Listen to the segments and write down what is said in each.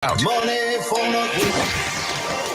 Money for nothing.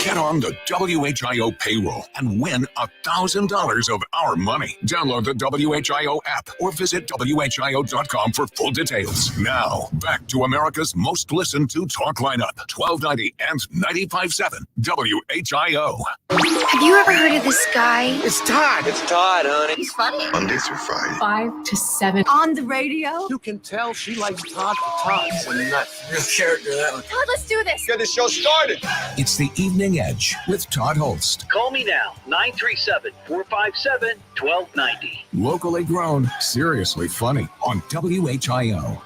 Get on the WHIO payroll and win $1,000 of our money. Download the WHIO app or visit WHIO.com for full details. Now, back to America's most listened to talk lineup, 1290 and 95.7 WHIO. Have you ever heard of this guy? It's Todd. It's Todd, honey. He's funny. Monday through Friday. 5 to 7. On the radio? You can tell she likes Todd for Todd's and not real character, that one. Todd, let's do this. Get the show started. It's the Evening Edge with Todd Hollst. Call me now, 937-457-1290. Locally grown, seriously funny on WHIO.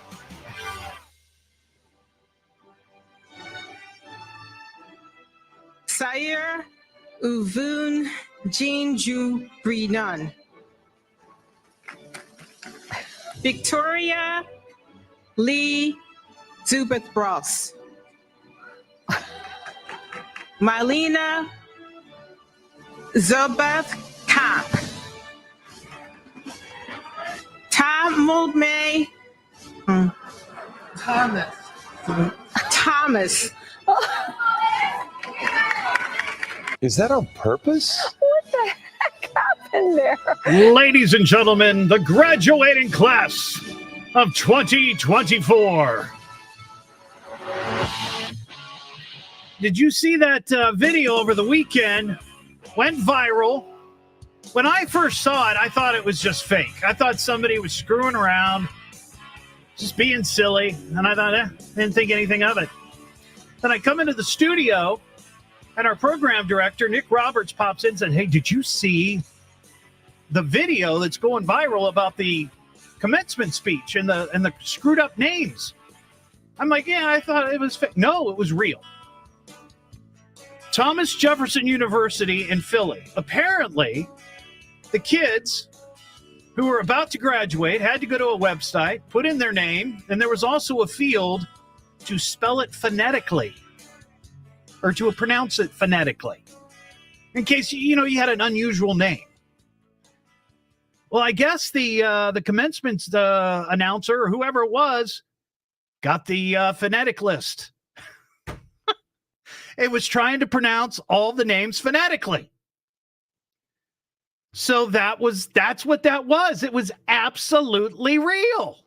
Sayer Uvun Jinju Brinan. Victoria Lee Zubeth Ross. Marlena Zobeth Kamp. Tamulme Thomas. Is that on purpose? What the heck happened there? Ladies and gentlemen, the graduating class of 2024. Did you see that video over the weekend? Went viral. When I first saw it, I thought it was just fake. I thought somebody was screwing around, just being silly. And I thought, didn't think anything of it. Then I come into the studio, and our program director, Nick Roberts, pops in and said, hey, did you see the video that's going viral about the commencement speech and the screwed up names? I'm like, yeah, I thought it was fake. No, it was real. Thomas Jefferson University in Philly. Apparently, the kids who were about to graduate had to go to a website, put in their name, and there was also a field to spell it phonetically or to pronounce it phonetically in case, you had an unusual name. Well, I guess the commencement announcer or whoever it was got the phonetic list. It was trying to pronounce all the names phonetically. So that's what that was. It was absolutely real.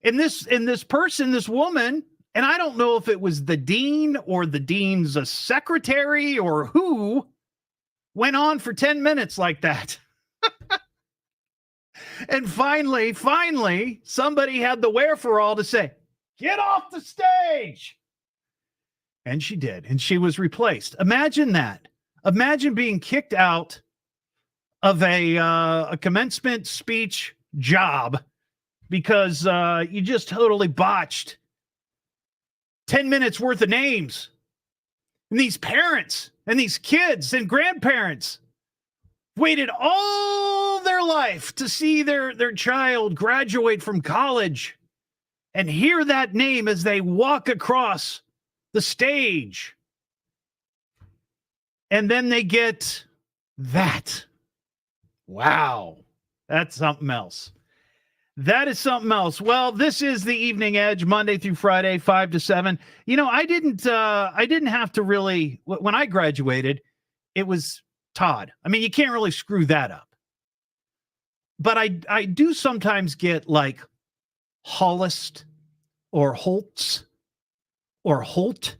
And this woman, and I don't know if it was the dean or the dean's secretary or who, went on for 10 minutes like that. And finally, somebody had the wherewithal to say, get off the stage. And she did, and she was replaced. Imagine that. Imagine being kicked out of a commencement speech job because you just totally botched 10 minutes worth of names. And these parents and these kids and grandparents waited all their life to see their child graduate from college and hear that name as they walk across the stage. And then they get that. Wow. That's something else. That is something else. Well, this is the Evening Edge, Monday through Friday, 5 to 7. I didn't have to really, when I graduated, it was Todd. I mean, you can't really screw that up. But I do sometimes get like Hollst or Holtz or Holt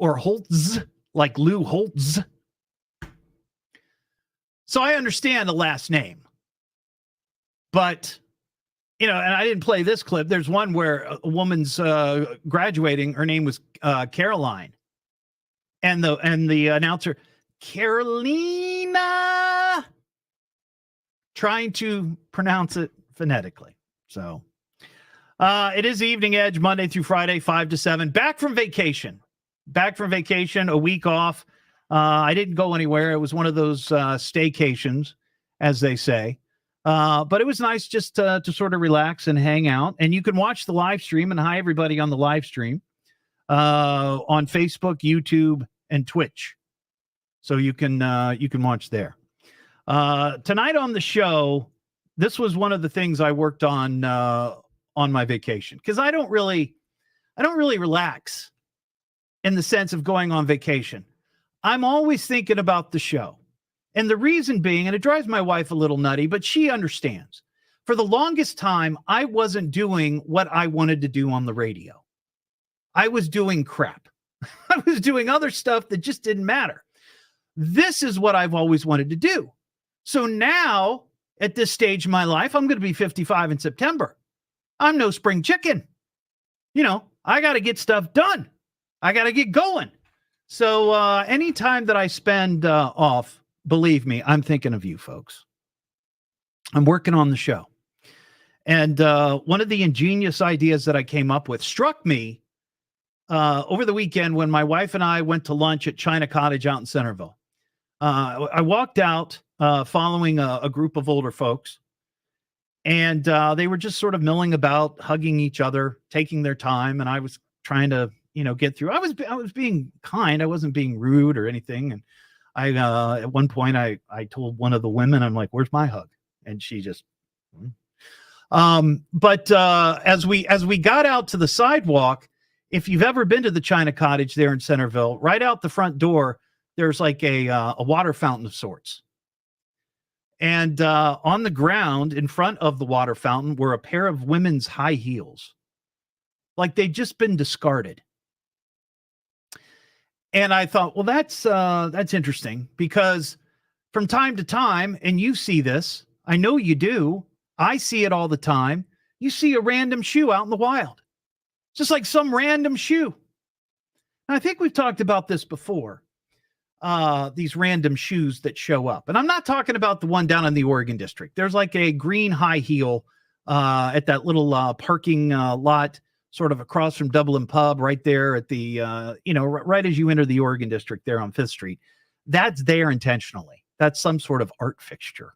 or Holtz, like Lou Holtz. So I understand the last name. But, and I didn't play this clip. There's one where a woman's graduating. Her name was Caroline. And the announcer, Carolina, trying to pronounce it phonetically. So it is Evening Edge, Monday through Friday, 5 to 7. Back from vacation, a week off. I didn't go anywhere. It was one of those staycations, as they say. But it was nice just to sort of relax and hang out. And you can watch the live stream. And hi, everybody on the live stream on Facebook, YouTube, and Twitch. So you can watch there. Tonight on the show, this was one of the things I worked on my vacation because I don't really relax in the sense of going on vacation. I'm always thinking about the show. And the reason being, and it drives my wife a little nutty, but she understands. For the longest time, I wasn't doing what I wanted to do on the radio. I was doing crap. I was doing other stuff that just didn't matter. This is what I've always wanted to do. So now, at this stage of my life, I'm going to be 55 in September. I'm no spring chicken. You know, I got to get stuff done. I got to get going. So anytime that I spend off, believe me, I'm thinking of you folks. I'm working on the show. And one of the ingenious ideas that I came up with struck me over the weekend when my wife and I went to lunch at China Cottage out in Centerville. I walked out following a group of older folks, and they were just sort of milling about, hugging each other, taking their time. And I was trying to, get through. I was being kind. I wasn't being rude or anything. And I at one point I told one of the women, I'm like, "Where's my hug?" And she just. But as we got out to the sidewalk, if you've ever been to the China Cottage there in Centerville, right out the front door, there's like a water fountain of sorts. And on the ground in front of the water fountain were a pair of women's high heels. Like they'd just been discarded. And I thought, well, that's interesting, because from time to time, and you see this, I know you do, I see it all the time. You see a random shoe out in the wild, just like some random shoe. And I think we've talked about this before, these random shoes that show up. And I'm not talking about the one down in the Oregon district. There's like a green high heel at that little parking lot, sort of across from Dublin Pub, right there at the, right as you enter the Oregon district there on 5th Street. That's there intentionally. That's some sort of art fixture.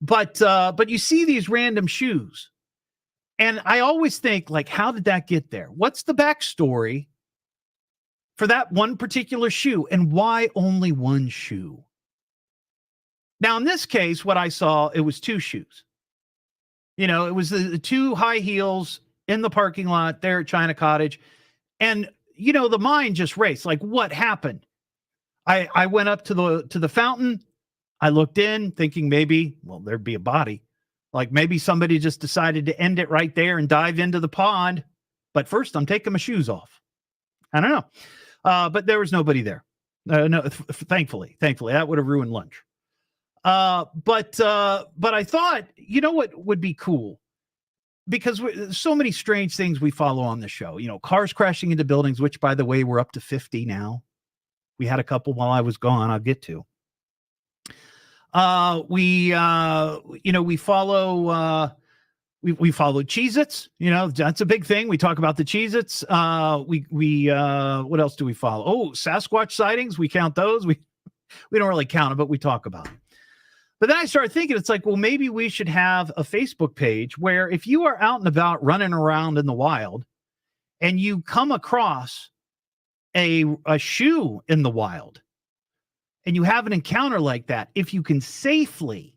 But you see these random shoes, and I always think, like, how did that get there? What's the backstory for that one particular shoe, and why only one shoe? Now, in this case, what I saw, it was two shoes. It was the two high heels in the parking lot there at China Cottage, and the mind just raced. Like, what happened? I went up to the fountain. I looked in thinking maybe, there'd be a body. Like maybe somebody just decided to end it right there and dive into the pond. But first, I'm taking my shoes off. I don't know. But there was nobody there. No, thankfully, that would have ruined lunch. But I thought, what would be cool? Because so many strange things we follow on the show. Cars crashing into buildings, which, by the way, we're up to 50 now. We had a couple while I was gone. I'll get to. We follow Cheez-Its, that's a big thing. We talk about the Cheez-Its. What else do we follow? Oh, Sasquatch sightings. We count those. We don't really count them, but we talk about them. But then I started thinking, it's like, well, maybe we should have a Facebook page where if you are out and about running around in the wild and you come across a shoe in the wild, and you have an encounter like that, if you can safely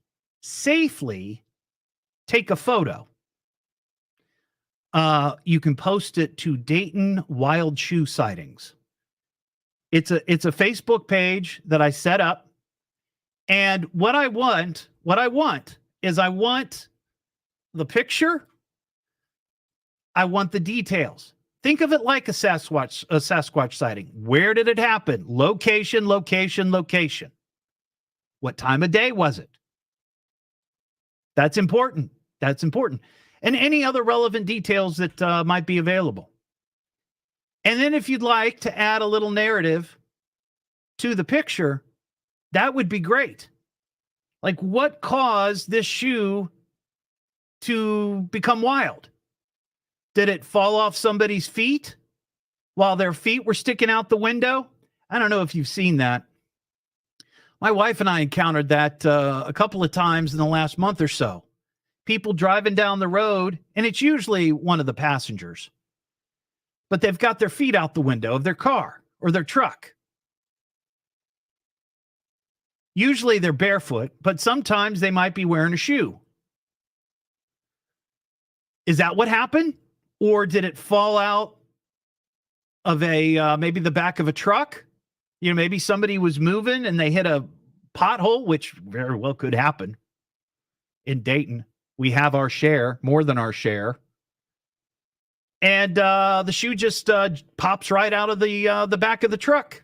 take a photo, you can post it to Dayton WILD SHOE Sightings. It's a Facebook page that I set up. And what I want is I want the picture. I want the details. Think of it like a Sasquatch sighting. Where did it happen? Location. What time of day was it? That's important. And any other relevant details that might be available. And then if you'd like to add a little narrative to the picture, that would be great. Like, what caused this shoe to become wild? Did it fall off somebody's feet while their feet were sticking out the window? I don't know if you've seen that. My wife and I encountered that a couple of times in the last month or so. People driving down the road, and it's usually one of the passengers, but they've got their feet out the window of their car or their truck. Usually they're barefoot, but sometimes they might be wearing a shoe. Is that what happened? Or did it fall out of a maybe the back of a truck. Maybe somebody was moving and they hit a pothole, which very well could happen in Dayton. We have our share, more than our share. And the shoe just pops right out of the back of the truck.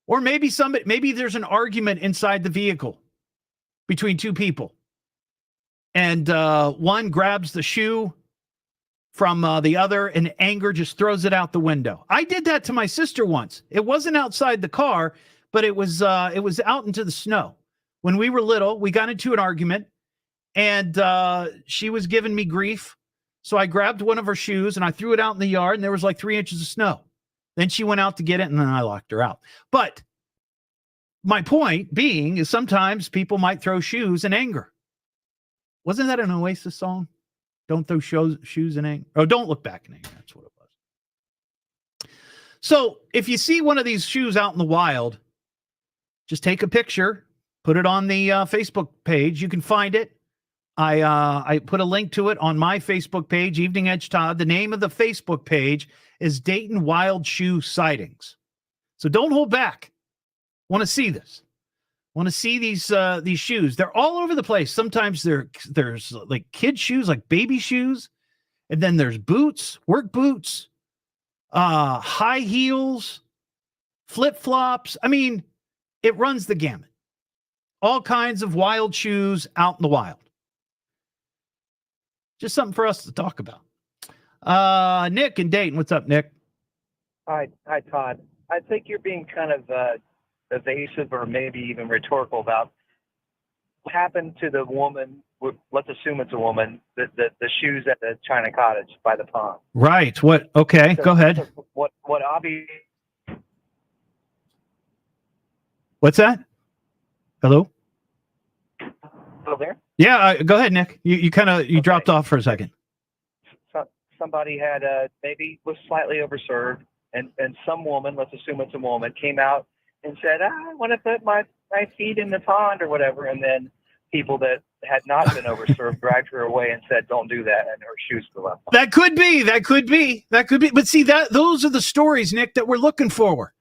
Or maybe there's an argument inside the vehicle between two people. And one grabs the shoe from the other, and anger just throws it out the window. I did that to my sister once. It wasn't outside the car, but it was out into the snow. When we were little, we got into an argument, and she was giving me grief. So I grabbed one of her shoes and I threw it out in the yard, and there was like 3 inches of snow. Then she went out to get it, and then I locked her out. But my point being is sometimes people might throw shoes in anger. Wasn't that an Oasis song? Don't throw shoes in anger. Oh, don't look back in anger. That's what it was. So if you see one of these shoes out in the wild, just take a picture, put it on the Facebook page. You can find it. I put a link to it on my Facebook page, Evening Edge Todd. The name of the Facebook page is Dayton Wild Shoe Sightings. So don't hold back. Want to see this? Want to see these shoes? They're all over the place. Sometimes there's like kid shoes, like baby shoes, and then there's boots, work boots, high heels, flip flops. I mean, it runs the gamut. All kinds of wild shoes out in the wild. Just something for us to talk about. Nick in Dayton, what's up, Nick? Hi, Todd. I think you're being kind of evasive or maybe even rhetorical about what happened to the woman. Let's assume it's a woman. The shoes at the China Cottage by the pond. Right. What? Okay. Go ahead. What obvious? What's that? Hello. Still there? Yeah. Go ahead, Nick. You kind of Okay. dropped off for a second. Somebody had maybe was slightly overserved, and some woman, let's assume it's a woman, came out and said, I want to put my feet in the pond or whatever. And then people that had not been overserved dragged her away and said, don't do that. And her shoes fell out. That could be. But see, those are the stories, Nick, that we're looking for.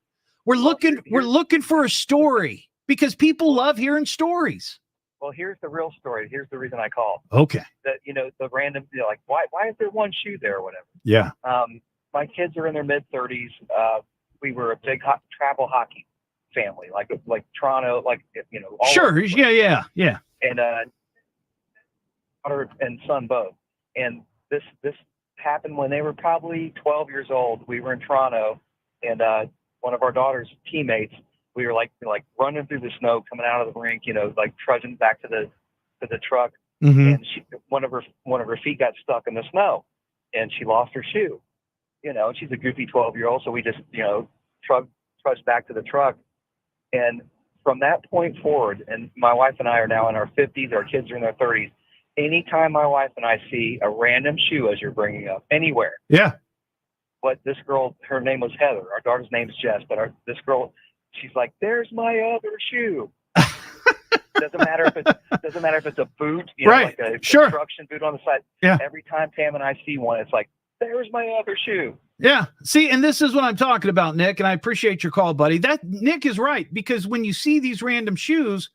We're looking for a story because people love hearing stories. Well, here's the real story. Here's the reason I called. Okay. That, the random, like, why is there one shoe there or whatever? Yeah. My kids are in their mid-30s. We were a big travel hockey family, like Toronto, all Sure. over. Yeah. And daughter and son both. And this happened when they were probably 12 years old. We were in Toronto, and one of our daughter's teammates, we were like running through the snow, coming out of the rink, like trudging back to the truck. Mm-hmm. And one of her feet got stuck in the snow, and she lost her shoe. And she's a goofy 12-year-old, so we just trudged back to the truck. And from that point forward, and my wife and I are now in our 50s, our kids are in their 30s. Anytime my wife and I see a random shoe, as you're bringing up, anywhere. Yeah. But this girl, her name was Heather. Our daughter's name is Jess. But this girl, she's like, "There's my other shoe." Doesn't matter if it's a boot, right? Like a sure. construction boot on the side. Yeah. Every Every time Pam and I see one, it's like, "There's my other shoe." Yeah. See, and this is what I'm talking about, Nick, and I appreciate your call, buddy. That Nick is right, because when you see these random shoes,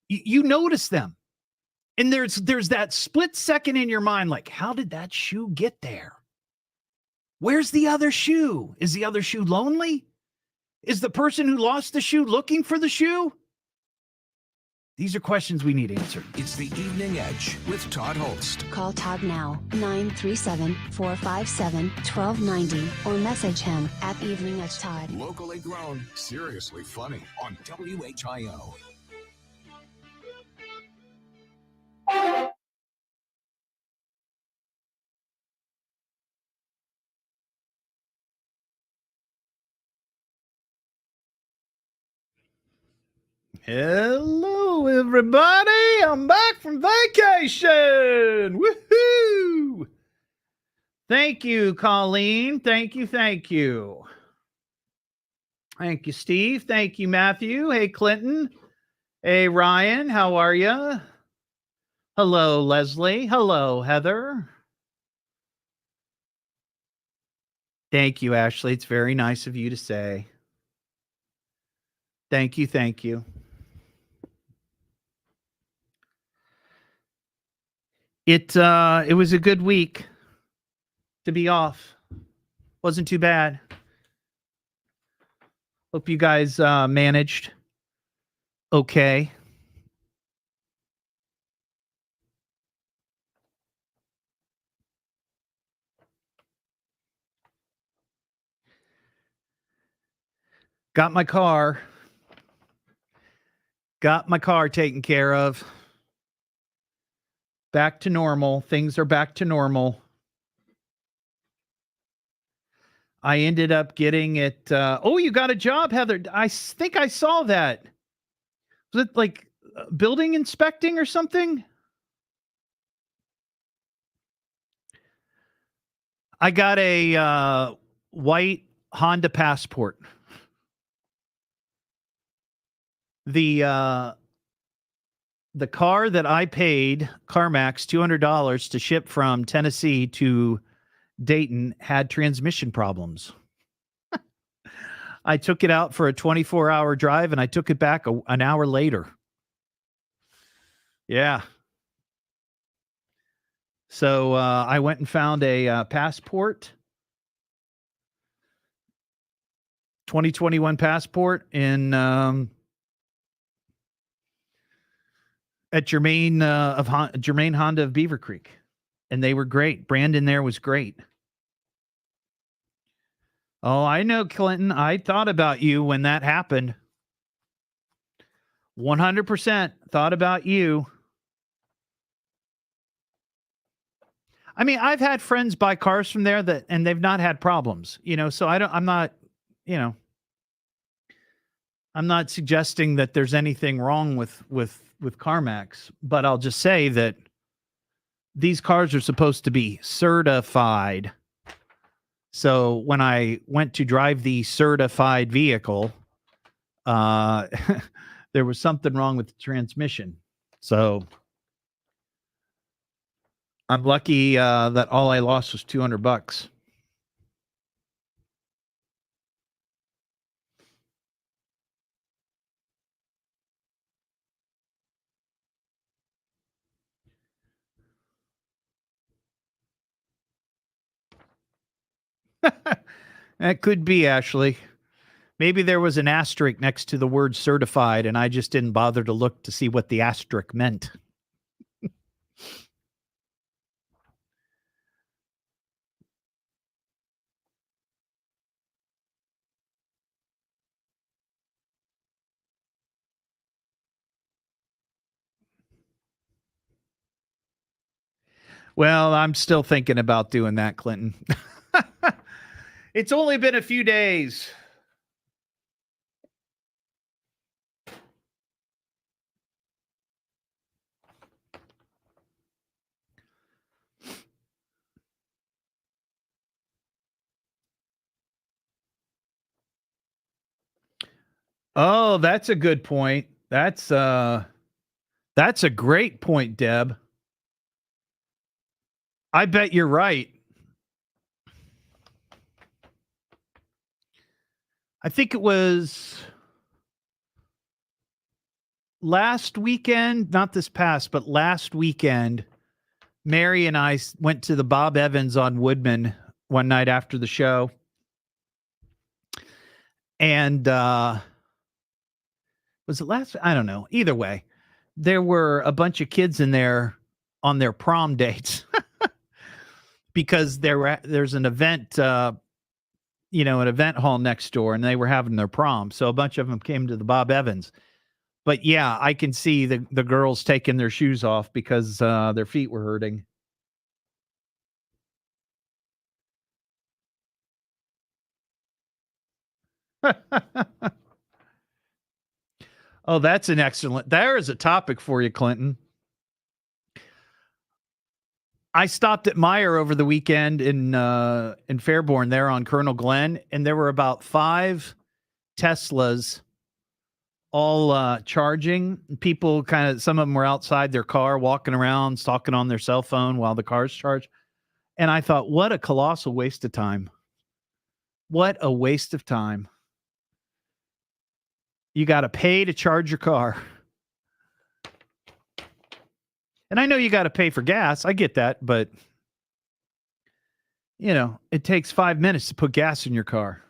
you notice them. And there's that split second in your mind, like, how did that shoe get there? Where's the other shoe? Is the other shoe lonely? Is the person who lost the shoe looking for the shoe? These are questions we need answered. It's the Evening Edge with Todd Hollst. Call Todd now, 937-457-1290, or message him at Evening Edge Todd. Locally grown, seriously funny on WHIO. Hello, everybody. I'm back from vacation. Woohoo! Thank you, Colleen. Thank you. Thank you, Steve. Thank you, Matthew. Hey, Clinton. Hey, Ryan. How are you? Hello, Leslie. Hello, Heather. Thank you, Ashley. It's very nice of you to say. Thank you. Thank you. It was a good week to be off. Wasn't too bad. Hope you guys managed okay. Got my car taken care of. Back to normal. Things are back to normal. I ended up getting it. You got a job, Heather. I think I saw that. Was it like building inspecting or something? I got a white Honda Passport. The car that I paid CarMax $200 to ship from Tennessee to Dayton had transmission problems. I took it out for a 24-hour drive and I took it back an hour later. Yeah. So I went and found a Passport, 2021 Passport at Germain Honda of Beaver Creek, and they were great. Brandon there was great. Oh, I know, Clinton. I thought about you when that happened. 100% thought about you. I mean, I've had friends buy cars from there and they've not had problems, so I'm not suggesting that there's anything wrong with CarMax, but I'll just say that these cars are supposed to be certified. So when I went to drive the certified vehicle, there was something wrong with the transmission. So I'm lucky that all I lost was $200. That could be, Ashley. Maybe there was an asterisk next to the word certified, and I just didn't bother to look to see what the asterisk meant. Well, I'm still thinking about doing that, Clinton. It's only been a few days. Oh, that's a good point. That's a great point, Deb. I bet you're right. I think it was last weekend, not this past, but last weekend, Mary and I went to the Bob Evans on Woodman one night after the show. And was it last? I don't know. Either way, there were a bunch of kids in there on their prom dates because there's an event, an event hall next door, and they were having their prom. So a bunch of them came to the Bob Evans. But yeah, I can see the girls taking their shoes off because their feet were hurting. Oh, that's an excellent. There is a topic for you, Clinton. I stopped at Meyer over the weekend in Fairborn there on Colonel Glenn, and there were about 5 Teslas all charging. People some of them were outside their car walking around, talking on their cell phone while the car's charged. And I thought, what a colossal waste of time. What a waste of time. You got to pay to charge your car. And I know you got to pay for gas. I get that. But, it takes 5 minutes to put gas in your car.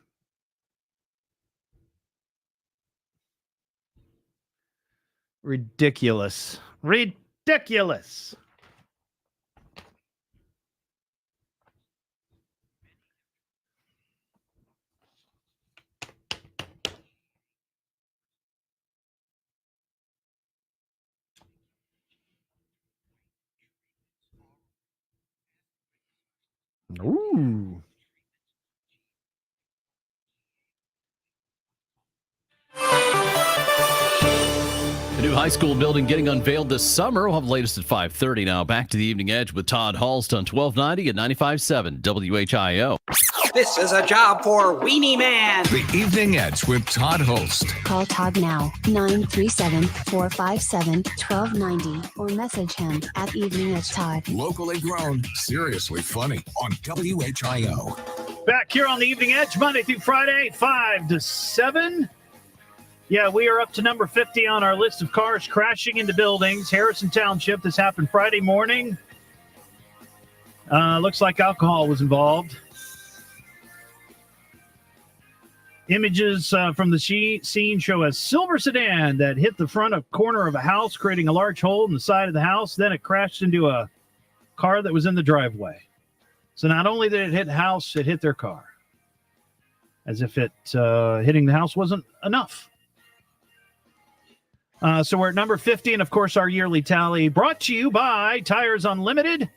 Ridiculous. Ridiculous. Ooh. The new high school building getting unveiled this summer. We'll have the latest at 5:30 now. Back to the Evening Edge with Todd Hollst on 1290 at 95.7 WHIO. This is a job for Weenie Man. The Evening Edge with Todd Hollst. Call Todd now, 937-457-1290, or message him at Evening Edge Todd. Locally grown, seriously funny on WHIO. Back here on the Evening Edge, Monday through Friday, 5 to 7. Yeah, we are up to number 50 on our list of cars crashing into buildings. Harrison Township. This happened Friday morning. Looks like alcohol was involved. Images from the scene show a silver sedan that hit the front of corner of a house, creating a large hole in the side of the house. Then it crashed into a car that was in the driveway. So not only did it hit the house, it hit their car. As if it hitting the house wasn't enough. So we're at number 50, and of course our yearly tally brought to you by Tires Unlimited.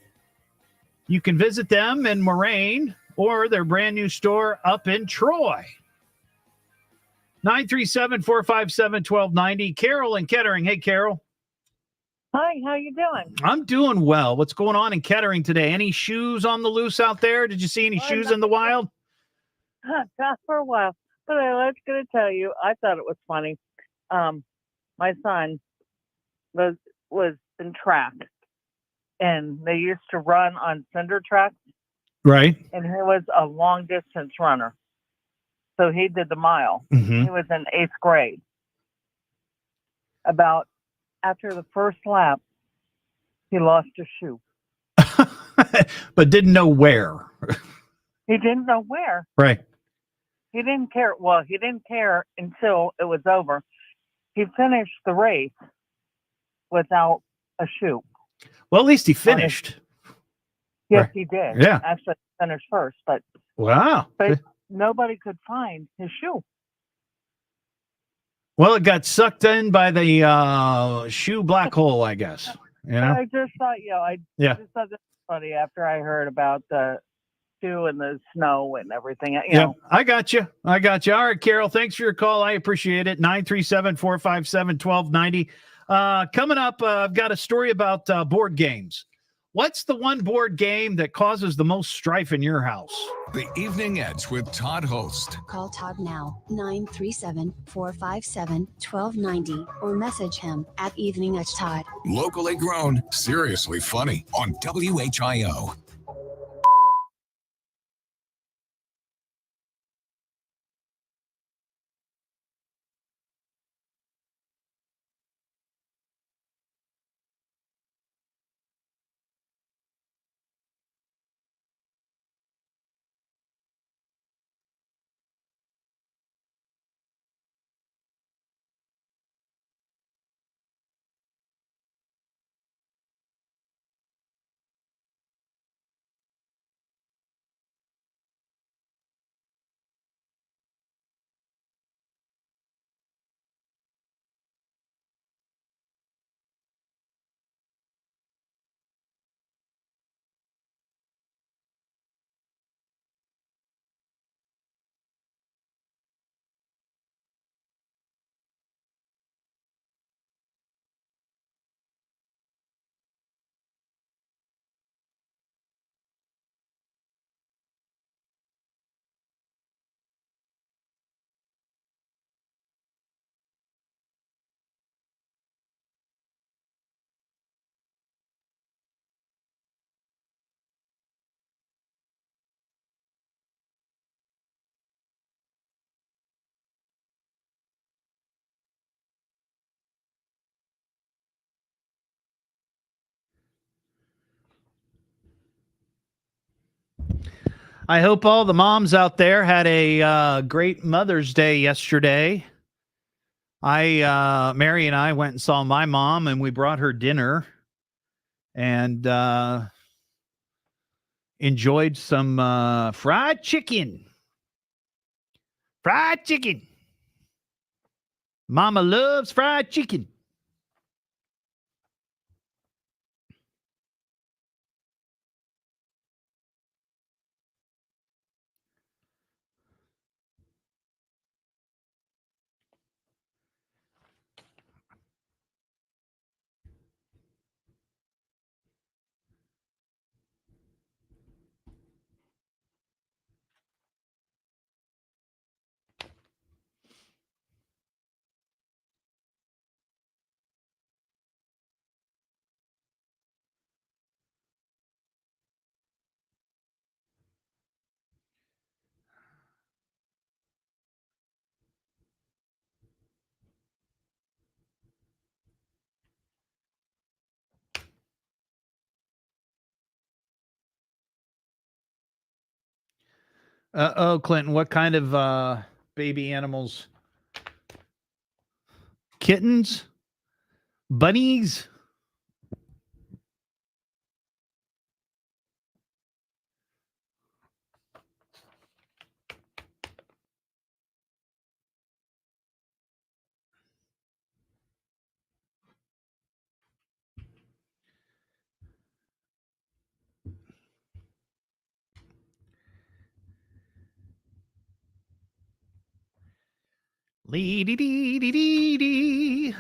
You can visit them in Moraine or their brand new store up in Troy. 937-457-1290. Carol in Kettering. Hey, Carol. Hi, how you doing? I'm doing well. What's going on in Kettering today? Any shoes on the loose out there? Did you see any shoes in the wild? Not for a while. But I was going to tell you, I thought it was funny. My son was in track, and they used to run on cinder tracks. Right. And he was a long distance runner. So he did the mile. Mm-hmm. He was in 8th grade. About after the first lap, he lost a shoe. But didn't know where. He didn't know where. Right. He didn't care. Well, he didn't care until it was over. He finished the race without a shoe. Well, at least he finished. Yes, Right. he did. Yeah. Actually, finished first, but Wow. nobody could find his shoe. Well, it got sucked in by the shoe black hole, I guess. You know? I just thought, I just thought that was funny after I heard about the shoe and the snow and everything. You know. I got you. All right, Carol, thanks for your call. I appreciate it. 937-457-1290. Coming up, I've got a story about board games. What's the one board game that causes the most strife in your house? The Evening Edge with Todd Hollst. Call Todd now, 937-457-1290, or message him at Evening Edge Todd. Locally grown, seriously funny on WHIO. I hope all the moms out there had a great Mother's Day yesterday. Mary and I went and saw my mom, and we brought her dinner, and enjoyed some fried chicken. Fried chicken. Mama loves fried chicken. Oh, Clinton, what kind of baby animals? Kittens? Bunnies? Lee dee dee dee dee dee.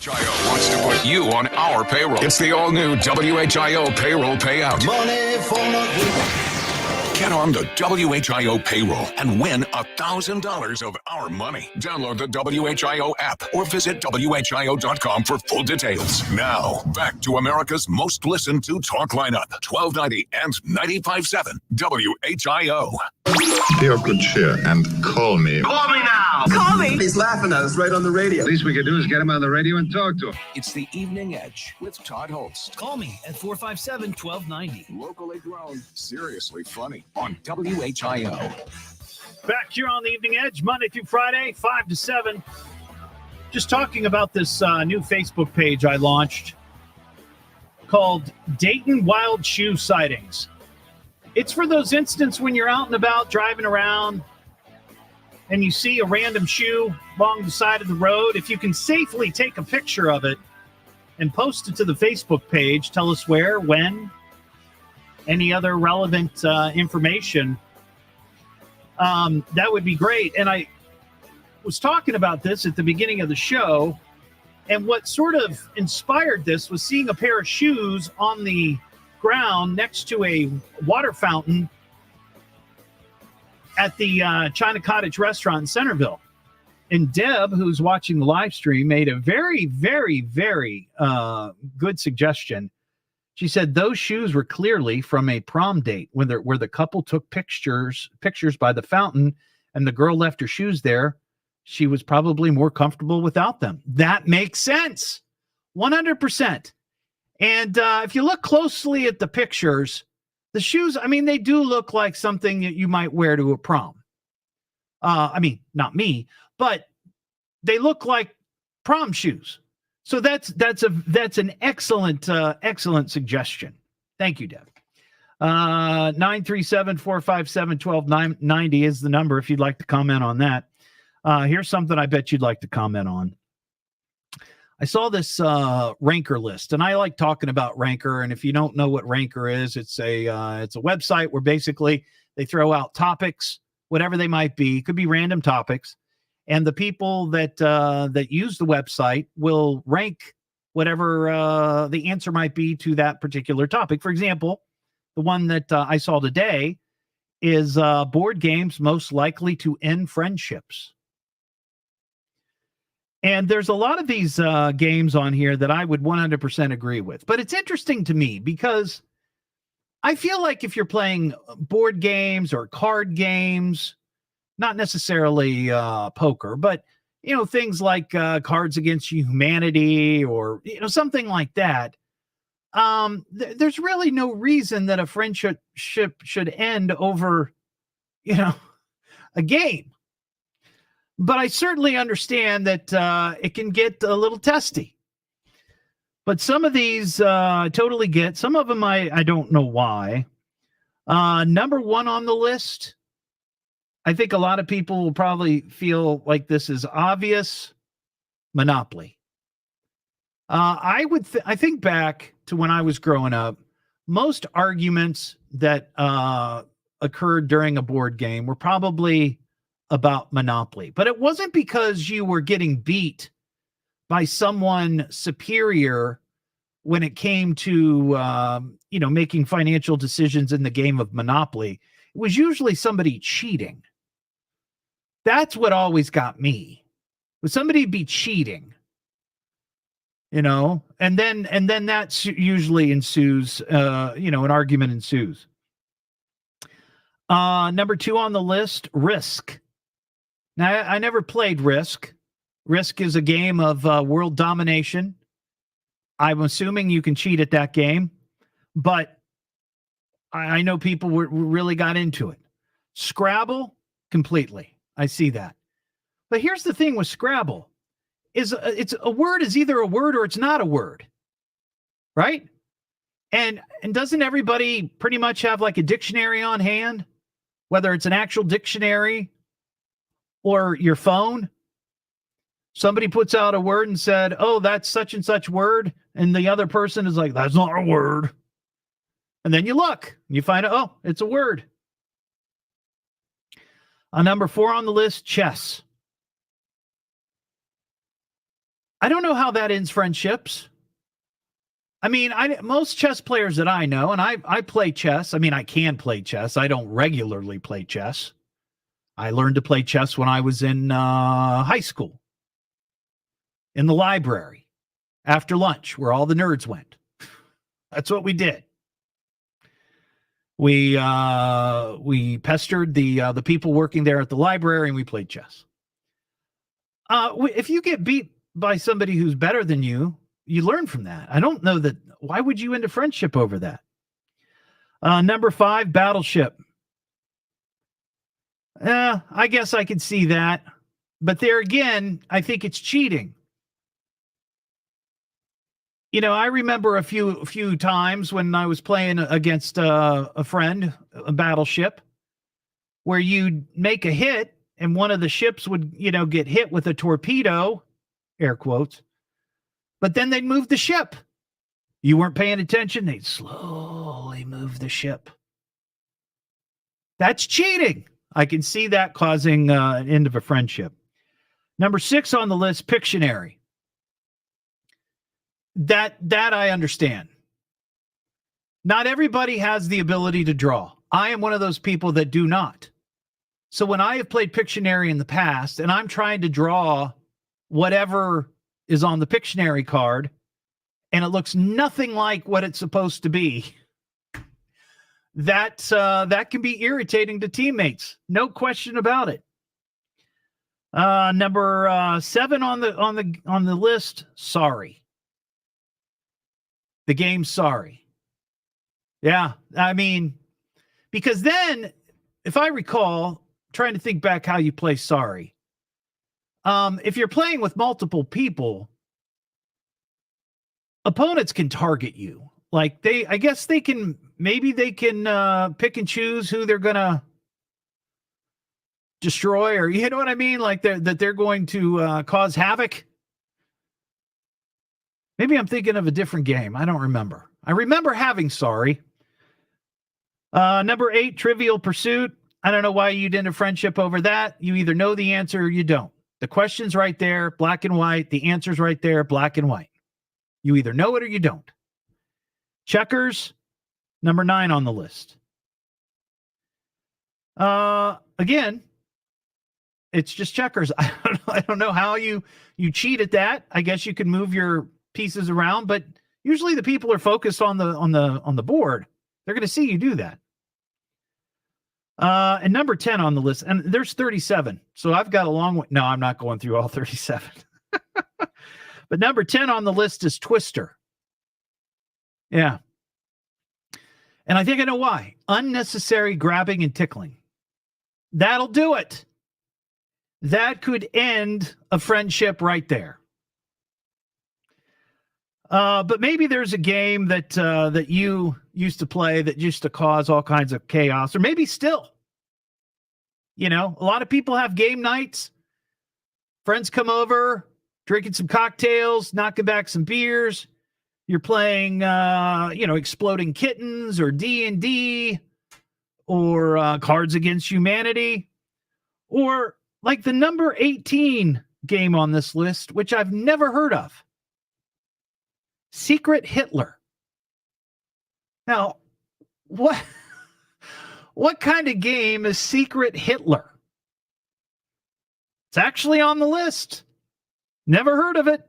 WHIO wants to put you on our payroll. It's the all-new WHIO payroll payout. Money for nothing. Get on the WHIO payroll and win $1,000 of our money. Download the WHIO app or visit WHIO.com for full details. Now, back to America's most listened to talk lineup, 1290 and 95.7 WHIO. Be of good cheer and call me. Call me now. Call me. He's laughing at us right on the radio. Least we could do is get him on the radio and talk to him. It's the Evening Edge with Todd Hollst. Call me at 457-1290. Locally grown, seriously funny on WHIO. Back here on the Evening Edge, Monday through Friday, 5 to 7. Just talking about this new Facebook page I launched called Dayton Wild Shoe Sightings. It's for those instances when you're out and about driving around and you see a random shoe along the side of the road. If you can safely take a picture of it and post it to the Facebook page, tell us where, when, any other relevant information, that would be great. And I was talking about this at the beginning of the show, and what sort of inspired this was seeing a pair of shoes on the ground next to a water fountain at the China Cottage restaurant in Centerville. And Deb, who's watching the live stream, made a very, very, very good suggestion. She said those shoes were clearly from a prom date where the couple took pictures by the fountain and the girl left her shoes there. She was probably more comfortable without them. That makes sense. 100%. And if you look closely at the pictures, the shoes, I mean, they do look like something that you might wear to a prom. I mean, not me, but they look like prom shoes. So that's an excellent suggestion. Thank you, Deb. 937-457-1290 is the number if you'd like to comment on that. Here's something I bet you'd like to comment on. I saw this Ranker list, and I like talking about Ranker. And if you don't know what Ranker is, it's a website where basically they throw out topics, whatever they might be. It could be random topics, and the people that use the website will rank whatever the answer might be to that particular topic. For example, the one that I saw today is board games most likely to end friendships. And there's a lot of these games on here that I would 100% agree with. But it's interesting to me because I feel like if you're playing board games or card games, not necessarily poker, but, things like Cards Against Humanity or, something like that, there's really no reason that a friendship should end over, a game. But I certainly understand that it can get a little testy. But some of these I totally get. Some of them I don't know why. Number one on the list, I think a lot of people will probably feel like this is obvious. Monopoly. I think back to when I was growing up, most arguments that occurred during a board game were probably about Monopoly. But it wasn't because you were getting beat by someone superior when it came to, making financial decisions in the game of Monopoly. It was usually somebody cheating. That's what always got me. Would somebody be cheating? And then that usually ensues, an argument ensues. Number two on the list, Risk. Now, I never played Risk. Risk is a game of world domination. I'm assuming you can cheat at that game, but I know people really got into it. Scrabble, completely. I see that. But here's the thing with Scrabble. It's a word is either a word or it's not a word, right? And doesn't everybody pretty much have like a dictionary on hand, whether it's an actual dictionary or your phone? Somebody puts out a word and said, oh, that's such and such word. And the other person is like, that's not a word. And then you look and you find out, oh, it's a word. Number four on the list, chess. I don't know how that ends friendships. I mean, most chess players that I know, and I play chess. I mean, I can play chess. I don't regularly play chess. I learned to play chess when I was in high school, in the library, after lunch, where all the nerds went. That's what we did. We pestered the people working there at the library, and we played chess. If you get beat by somebody who's better than you, you learn from that. I don't know that. Why would you end a friendship over that? Number 5, Battleship. I guess I could see that. But there again, I think it's cheating. You know, I remember a few times when I was playing against a friend, a Battleship, where you'd make a hit and one of the ships would, get hit with a torpedo, air quotes, but then they'd move the ship. You weren't paying attention. They'd slowly move the ship. That's cheating. I can see that causing an end of a friendship. Number 6 on the list, Pictionary. That I understand. Not everybody has the ability to draw. I am one of those people that do not. So when I have played Pictionary in the past and I'm trying to draw whatever is on the Pictionary card and it looks nothing like what it's supposed to be, that can be irritating to teammates. No question about it. Number 7 on the list, Sorry. The game Sorry. Yeah, I mean, because then, if I recall, trying to think back how you play Sorry. If you're playing with multiple people, opponents can target you. Like I guess they can pick and choose who they're gonna destroy, or you know what I mean? Like they're going to cause havoc. Maybe I'm thinking of a different game. I don't remember. I remember having Sorry. Number 8, Trivial Pursuit. I don't know why you'd end a friendship over that. You either know the answer or you don't. The question's right there, black and white. The answer's right there, black and white. You either know it or you don't. Checkers, number 9 on the list. Again, it's just checkers. I don't know how you cheat at that. I guess you can move your pieces around, but usually the people are focused on the board. They're going to see you do that. And number 10 on the list, and there's 37. So I've got a long way. No, I'm not going through all 37. But number 10 on the list is Twister. Yeah. And I think I know why. Unnecessary grabbing and tickling. That'll do it. That could end a friendship right there. But maybe there's a game that you used to play that used to cause all kinds of chaos, or maybe still. You know, a lot of people have game nights. Friends come over, drinking some cocktails, knocking back some beers. You're playing, Exploding Kittens or D&D or Cards Against Humanity, or like the number 18 game on this list, which I've never heard of. Secret Hitler. Now, what kind of game is Secret Hitler? It's actually on the list. Never heard of it.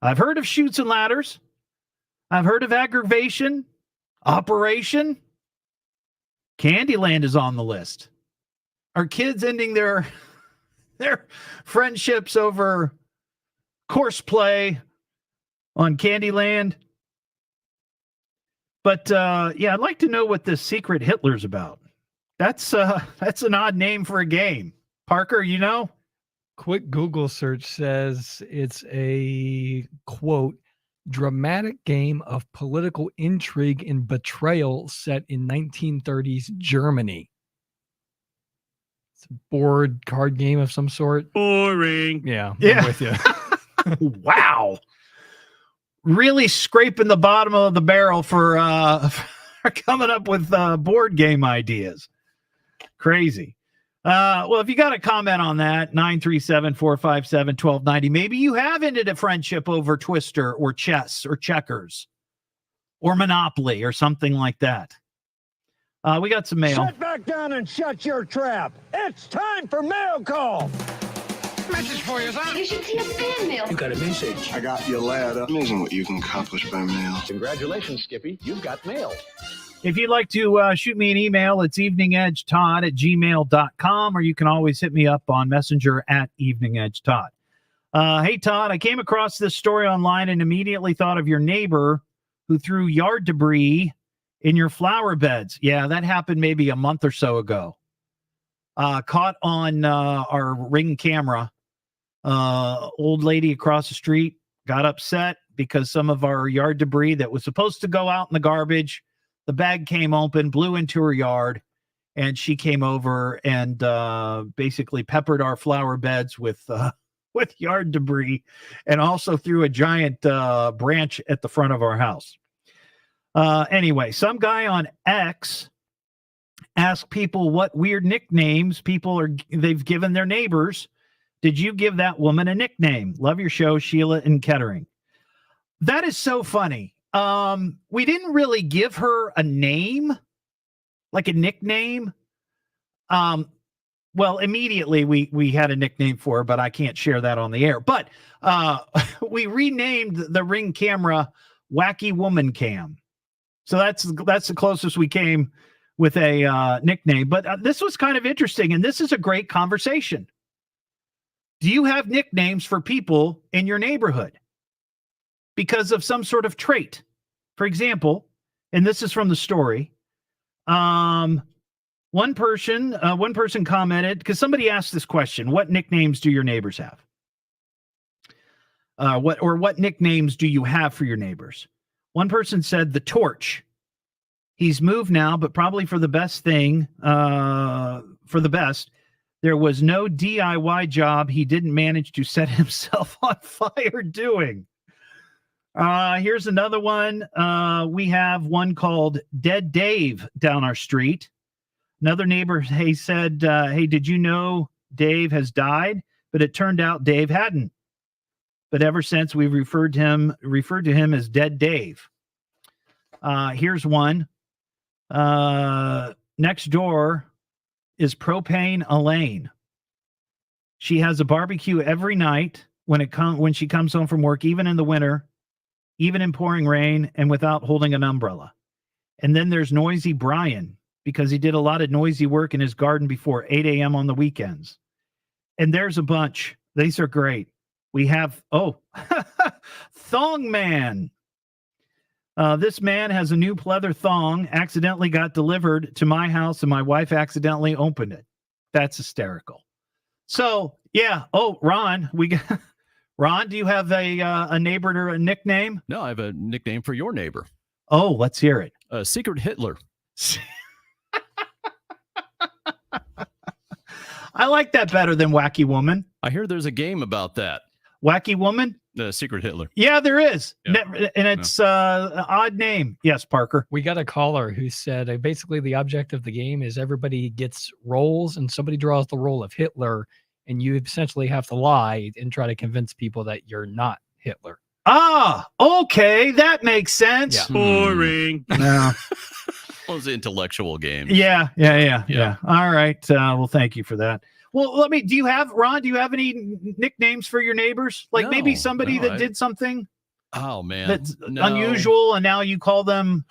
I've heard of Chutes and Ladders. I've heard of Aggravation, Operation. Candyland is on the list. Are kids ending their friendships over course play on Candyland? But I'd like to know what this Secret Hitler's about. That's an odd name for a game. Parker, you know? Quick Google search says it's a, quote, dramatic game of political intrigue and betrayal set in 1930s Germany. It's a board card game of some sort. Boring. Yeah. I'm with you. Wow. Really scraping the bottom of the barrel for coming up with board game ideas. Crazy. Well, if you got a comment on that, 937-457-1290. Maybe you have ended a friendship over Twister or chess or checkers or Monopoly or something like that. We got some mail. Sit back down and shut your trap. It's time for mail call. Message for you, son. You should see a fan mail. You got a message. I got your letter. Amazing what you can accomplish by mail. Congratulations, Skippy. You've got mail. If you'd like to shoot me an email, it's eveningedgetodd@gmail.com, or you can always hit me up on Messenger at eveningedgetodd. Hey, Todd, I came across this story online and immediately thought of your neighbor who threw yard debris in your flower beds. Yeah, that happened maybe a month or so ago. Caught on our Ring camera. Old lady across the street got upset because some of our yard debris that was supposed to go out in the garbage, the bag came open, blew into her yard, and she came over and basically peppered our flower beds with yard debris, and also threw a giant branch at the front of our house. Anyway, some guy on X asked people what weird nicknames they've given their neighbors. Did you give that woman a nickname? Love your show, Sheila in Kettering. That is so funny. We didn't really give her a name, like a nickname. Well, immediately we had a nickname for her, but I can't share that on the air. But we renamed the Ring camera Wacky Woman Cam. So that's the closest we came with a nickname. But this was kind of interesting, and this is a great conversation. Do you have nicknames for people in your neighborhood because of some sort of trait? For example, and this is from the story, one person commented, because somebody asked this question: what nicknames do your neighbors have? What nicknames do you have for your neighbors? One person said the Torch. He's moved now, but probably for the best. There was no DIY job he didn't manage to set himself on fire doing. Here's another one. We have one called Dead Dave down our street. Another neighbor said, hey, did you know Dave has died? But it turned out Dave hadn't. But ever since, we've referred to him as Dead Dave. Here's one. Next door is Propane Elaine. She has a barbecue every night when she comes home from work, even in the winter, even in pouring rain, and without holding an umbrella. And then there's Noisy Brian, because he did a lot of noisy work in his garden before 8 a.m. on the weekends. And there's a bunch. These are great. We have, Thong Man. This man has a new pleather thong, accidentally got delivered to my house, and my wife accidentally opened it. That's hysterical. So, yeah. Oh, Ron, Ron, do you have a neighbor or a nickname? No, I have a nickname for your neighbor. Oh, let's hear it. Secret Hitler. I like that better than Wacky Woman. I hear there's a game about that. Wacky Woman? Secret Hitler. Yeah, there is. Yeah. And it's an odd name. Yes, Parker. We got a caller who said basically the object of the game is everybody gets roles, and somebody draws the role of Hitler, and you essentially have to lie and try to convince people that you're not Hitler. Ah, okay. That makes sense. Yeah. Boring. No. Well, it's intellectual games. Yeah. All right. Well, thank you for that. Well, do you have any nicknames for your neighbors? Like maybe somebody that did something Oh man, that's unusual, and now you call them,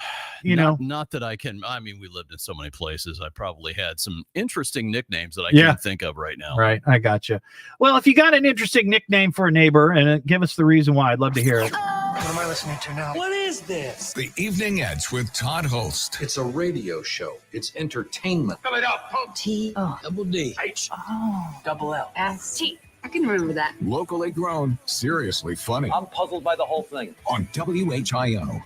Not that I can. I mean, we lived in so many places. I probably had some interesting nicknames that I can't think of right now. Right, I gotcha. Well, if you got an interesting nickname for a neighbor, and give us the reason why, I'd love to hear it. What am I listening to now? What is this? The Evening Edge with Todd Hollst. It's a radio show. It's entertainment. Fill it up. T-double-D. H-O-double-L. S-T. I can remember that. Locally grown, seriously funny. I'm puzzled by the whole thing. On WHIO.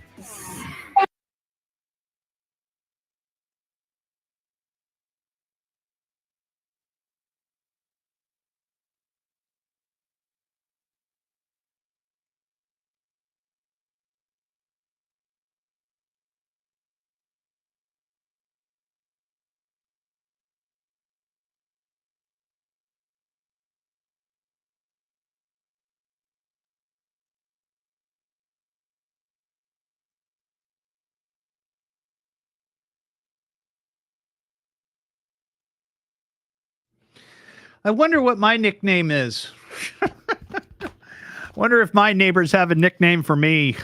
I wonder what my nickname is. Wonder if my neighbors have a nickname for me.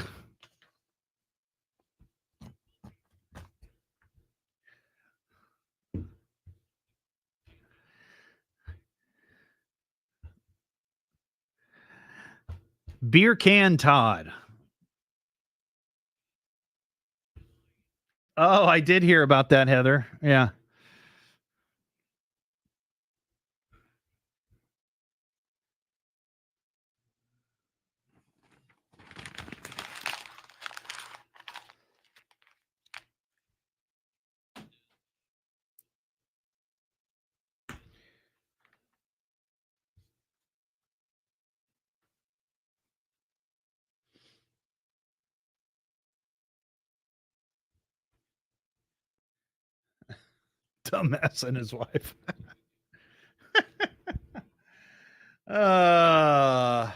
Beer can Todd. Oh, I did hear about that, Heather. Yeah. Dumbass and his wife. uh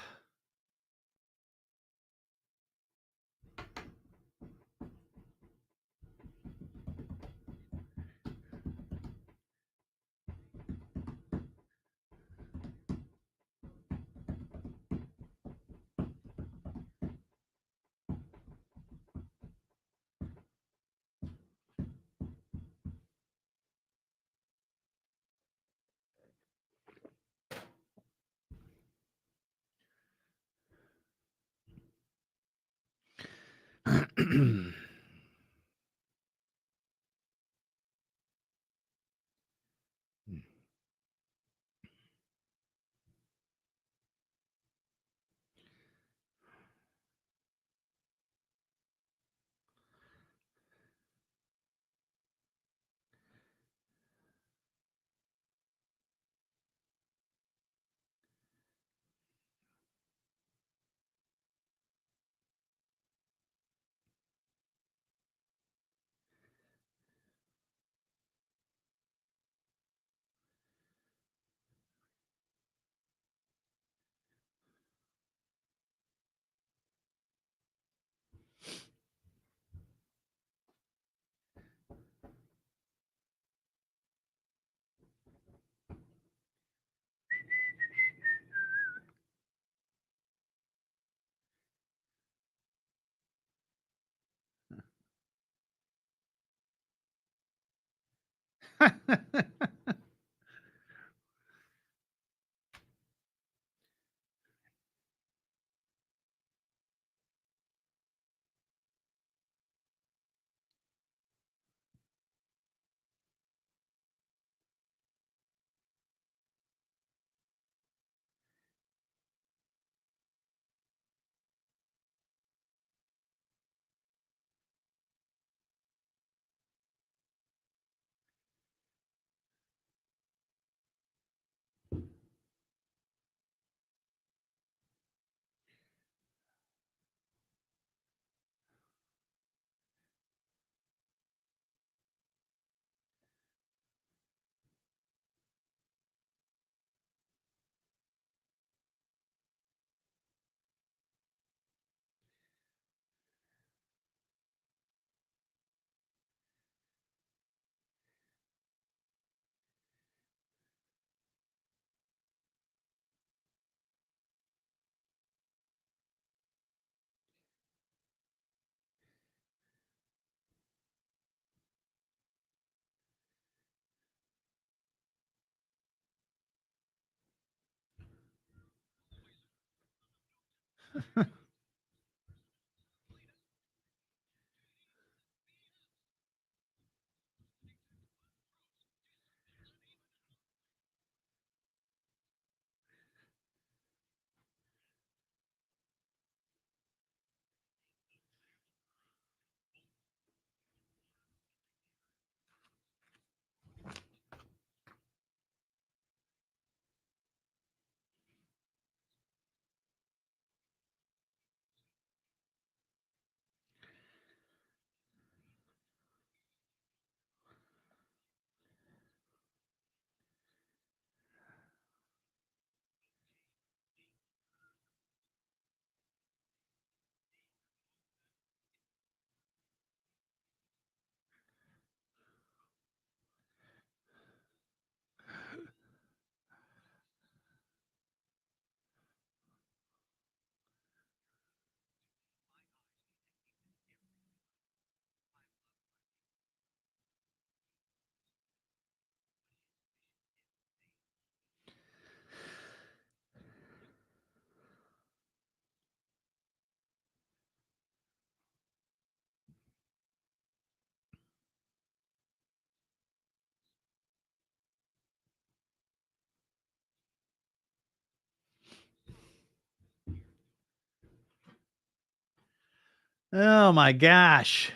Oh my gosh.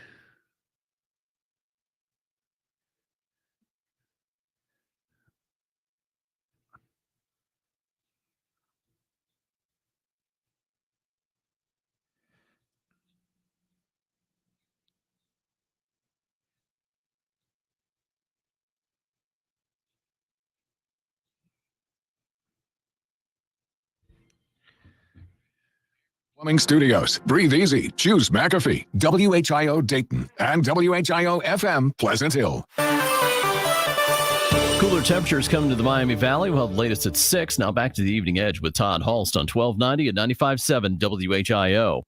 Plumbing Studios. Breathe easy. Choose McAfee. WHIO Dayton and WHIO FM Pleasant Hill. Cooler temperatures coming to the Miami Valley. We'll have the latest at 6. Now back to the Evening Edge with Todd Hollst on 1290 and 95.7 WHIO.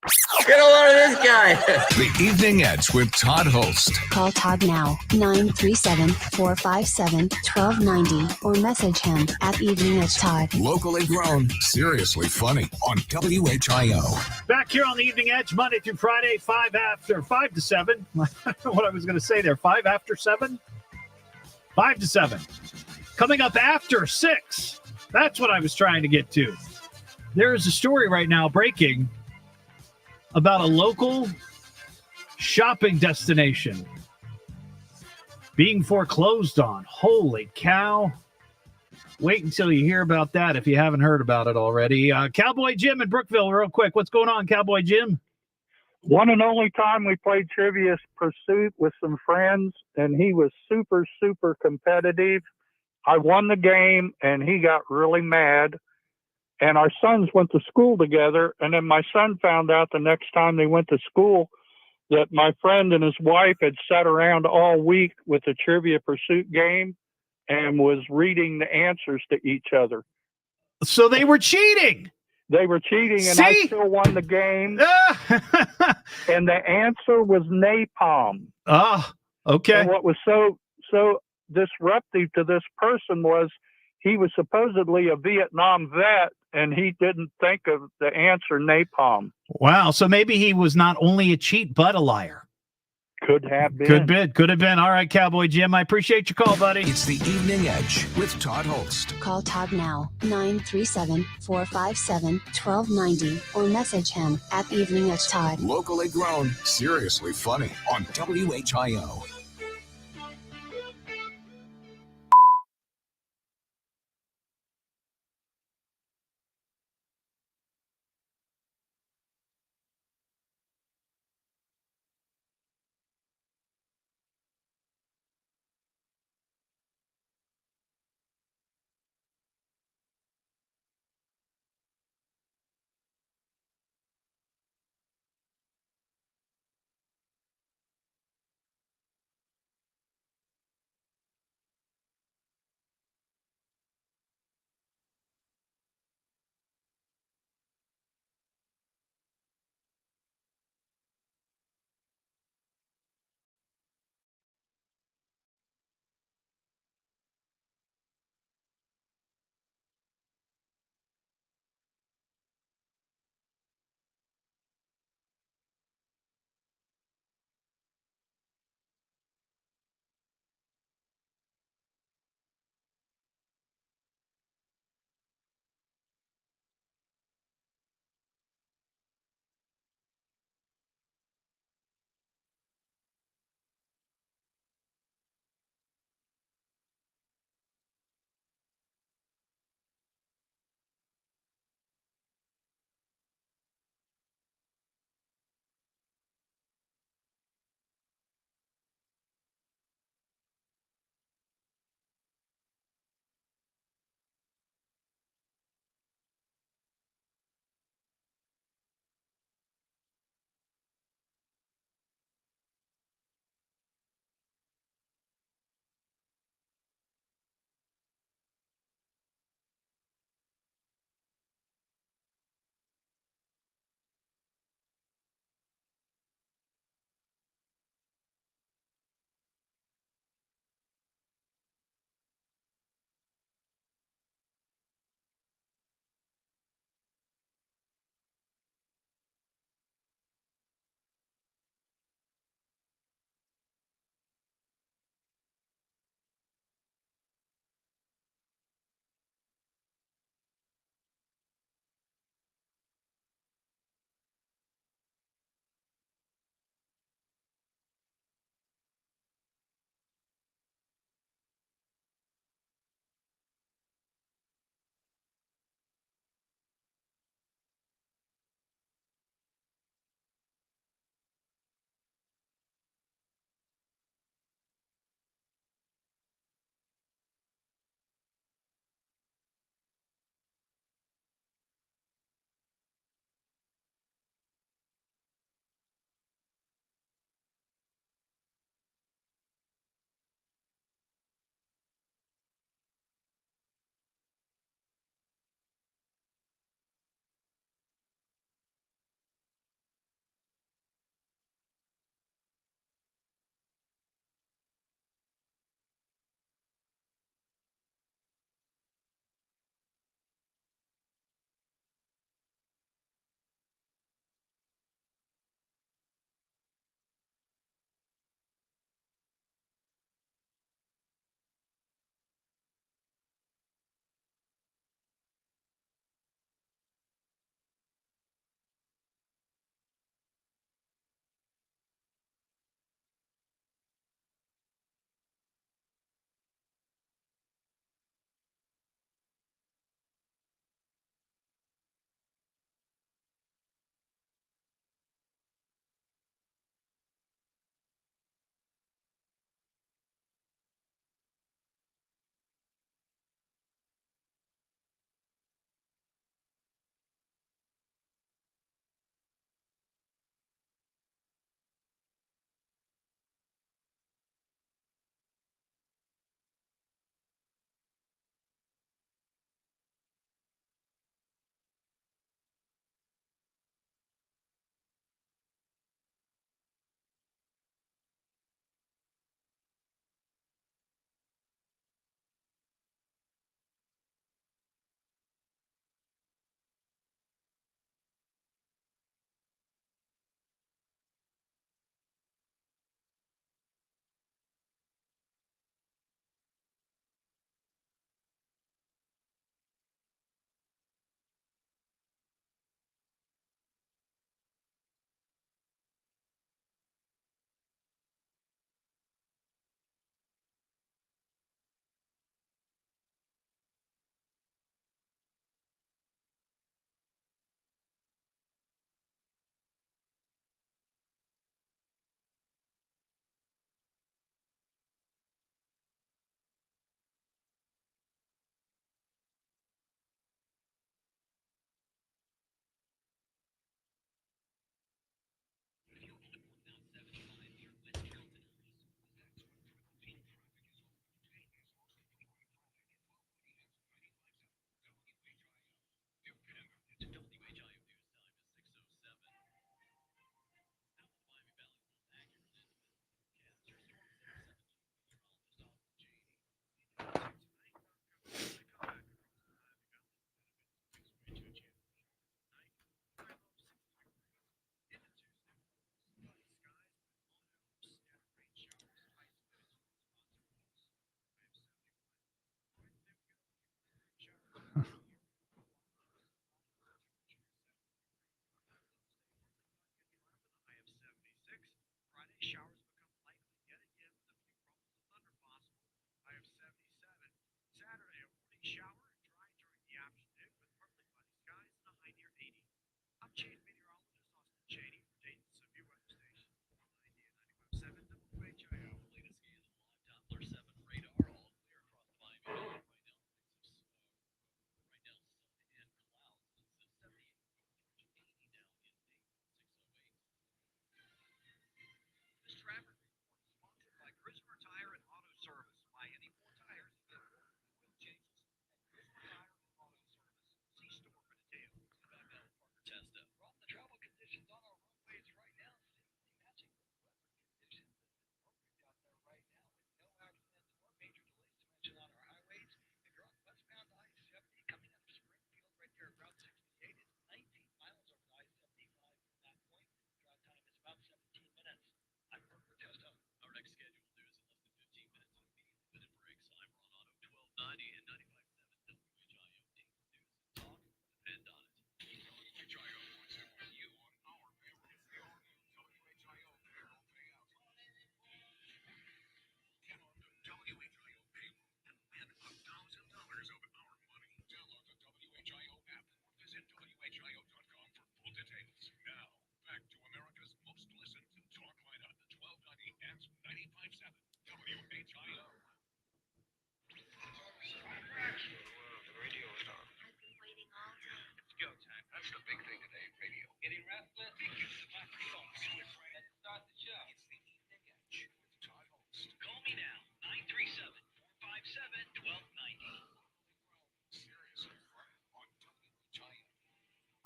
Get a load of this guy. The Evening Edge with Todd Hollst. Call Todd now, 937-457-1290, or message him at Evening Edge Todd. Locally grown, seriously funny on WHIO. Back here on the Evening Edge, Monday through Friday, 5 to 7. I don't know what I was going to say there. 5 after 7? 5 to 7. Coming up after 6. That's what I was trying to get to. There is a story right now breaking about a local shopping destination being foreclosed on. Holy cow. Wait until you hear about that if you haven't heard about it already. Cowboy Jim in Brookville, real quick. What's going on, Cowboy Jim? One and only time we played Trivia Pursuit with some friends, and he was super, super competitive. I won the game, and he got really mad. And our sons went to school together, and then my son found out the next time they went to school that my friend and his wife had sat around all week with the Trivia Pursuit game and was reading the answers to each other. So they were cheating. They were cheating, and See? I still won the game. And the answer was napalm. Ah, okay. And what was so disruptive to this person was he was supposedly a Vietnam vet, and he didn't think of the answer napalm. Wow. So maybe he was not only a cheat, but a liar. Could have been. Could have been. All right, Cowboy Jim. I appreciate your call, buddy. It's the Evening Edge with Todd Hollst. Call Todd now, 937-457-1290, or message him at Evening Edge Todd. Locally grown, seriously funny on WHIO.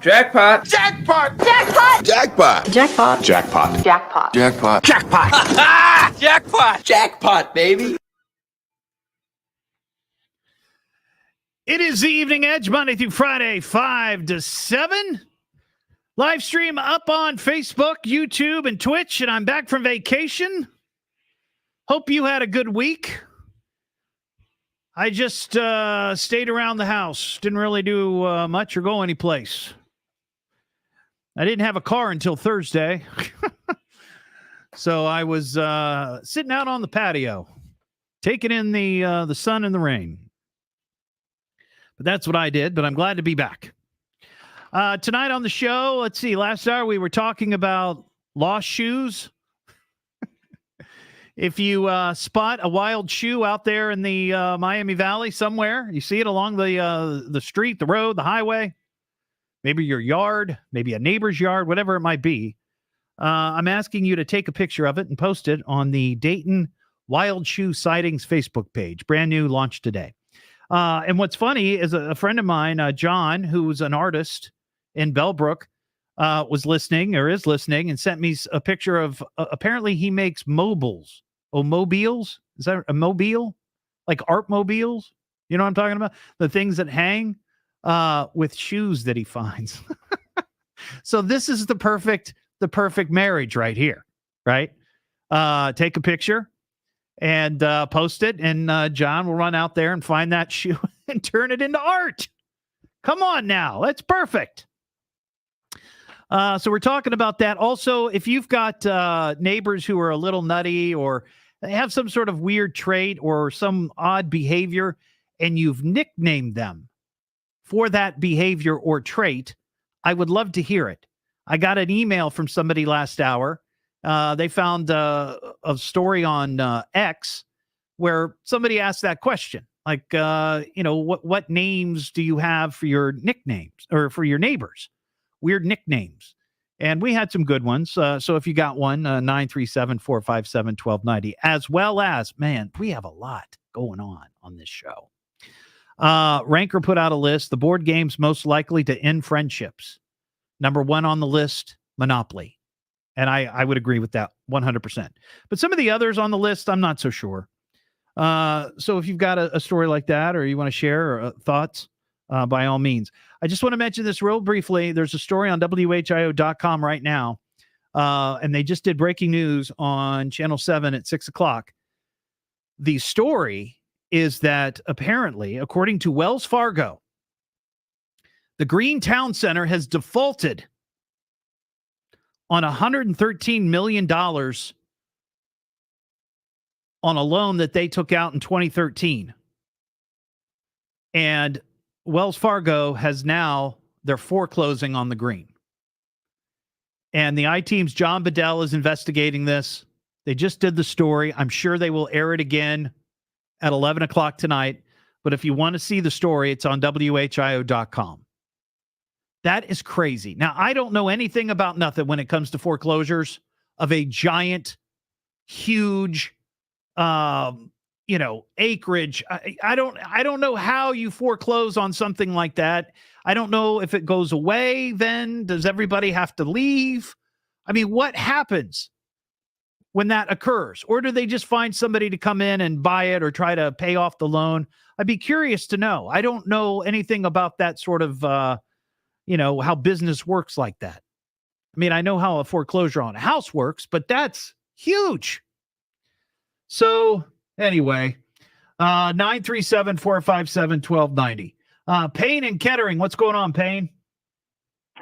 Jackpot! Jackpot! Jackpot! Jackpot! Jackpot! Jackpot! Jackpot! Jackpot! Jackpot! Jackpot! Jackpot, baby! It is the Evening Edge, Monday through Friday, 5 to 7. Live stream up on Facebook, YouTube, and Twitch, and I'm back from vacation. Hope you had a good week. I just stayed around the house. Didn't really do much or go anyplace. I didn't have a car until Thursday. So I was sitting out on the patio, taking in the sun and the rain. But that's what I did, but I'm glad to be back. Tonight on the show, let's see, last hour we were talking about lost shoes. If you spot a wild shoe out there in the Miami Valley somewhere, you see it along the street, the road, the highway, maybe your yard, maybe a neighbor's yard, whatever it might be, I'm asking you to take a picture of it and post it on the Dayton Wild Shoe Sightings Facebook page. Brand new, launched today. And what's funny is a friend of mine, John, who's an artist in Bellbrook, was listening or is listening and sent me a picture of, apparently he makes mobiles. Oh, mobiles? Is that a mobile? Like art mobiles? You know what I'm talking about? The things that hang with shoes that he finds. So this is the perfect marriage right here, right? Take a picture and post it, and John will run out there and find that shoe and turn it into art. Come on now. That's perfect. So we're talking about that. Also, if you've got neighbors who are a little nutty or they have some sort of weird trait or some odd behavior, and you've nicknamed them for that behavior or trait, I would love to hear it. I got an email from somebody last hour. They found a story on X where somebody asked that question. Like, what names do you have for your nicknames or for your neighbors? Weird nicknames. And we had some good ones. So if you got one, 937-457-1290, as well as, man, we have a lot going on this show. Ranker put out a list. The board games most likely to end friendships. Number one on the list, Monopoly. And I would agree with that 100%. But some of the others on the list, I'm not so sure. So if you've got a story like that or you want to share thoughts, by all means. I just want to mention this real briefly. There's a story on WHIO.com right now, and they just did breaking news on Channel 7 at 6 o'clock. The story is that apparently, according to Wells Fargo, the Green Town Center has defaulted on $113 million on a loan that they took out in 2013. And Wells Fargo has now, they're foreclosing on the Green. And the I-Team's John Bedell is investigating this. They just did the story. I'm sure they will air it again at 11 o'clock tonight. But if you want to see the story, it's on WHIO.com. That is crazy. Now, I don't know anything about nothing when it comes to foreclosures of a giant huge, acreage. I don't know how you foreclose on something like that. I don't know if it goes away. Then does everybody have to leave? I mean, what happens when that occurs? Or do they just find somebody to come in and buy it or try to pay off the loan? I'd be curious to know. I don't know anything about that sort of, how business works like that. I mean, I know how a foreclosure on a house works, but that's huge. So anyway, 937-457-1290. Payne and Kettering, what's going on, Payne?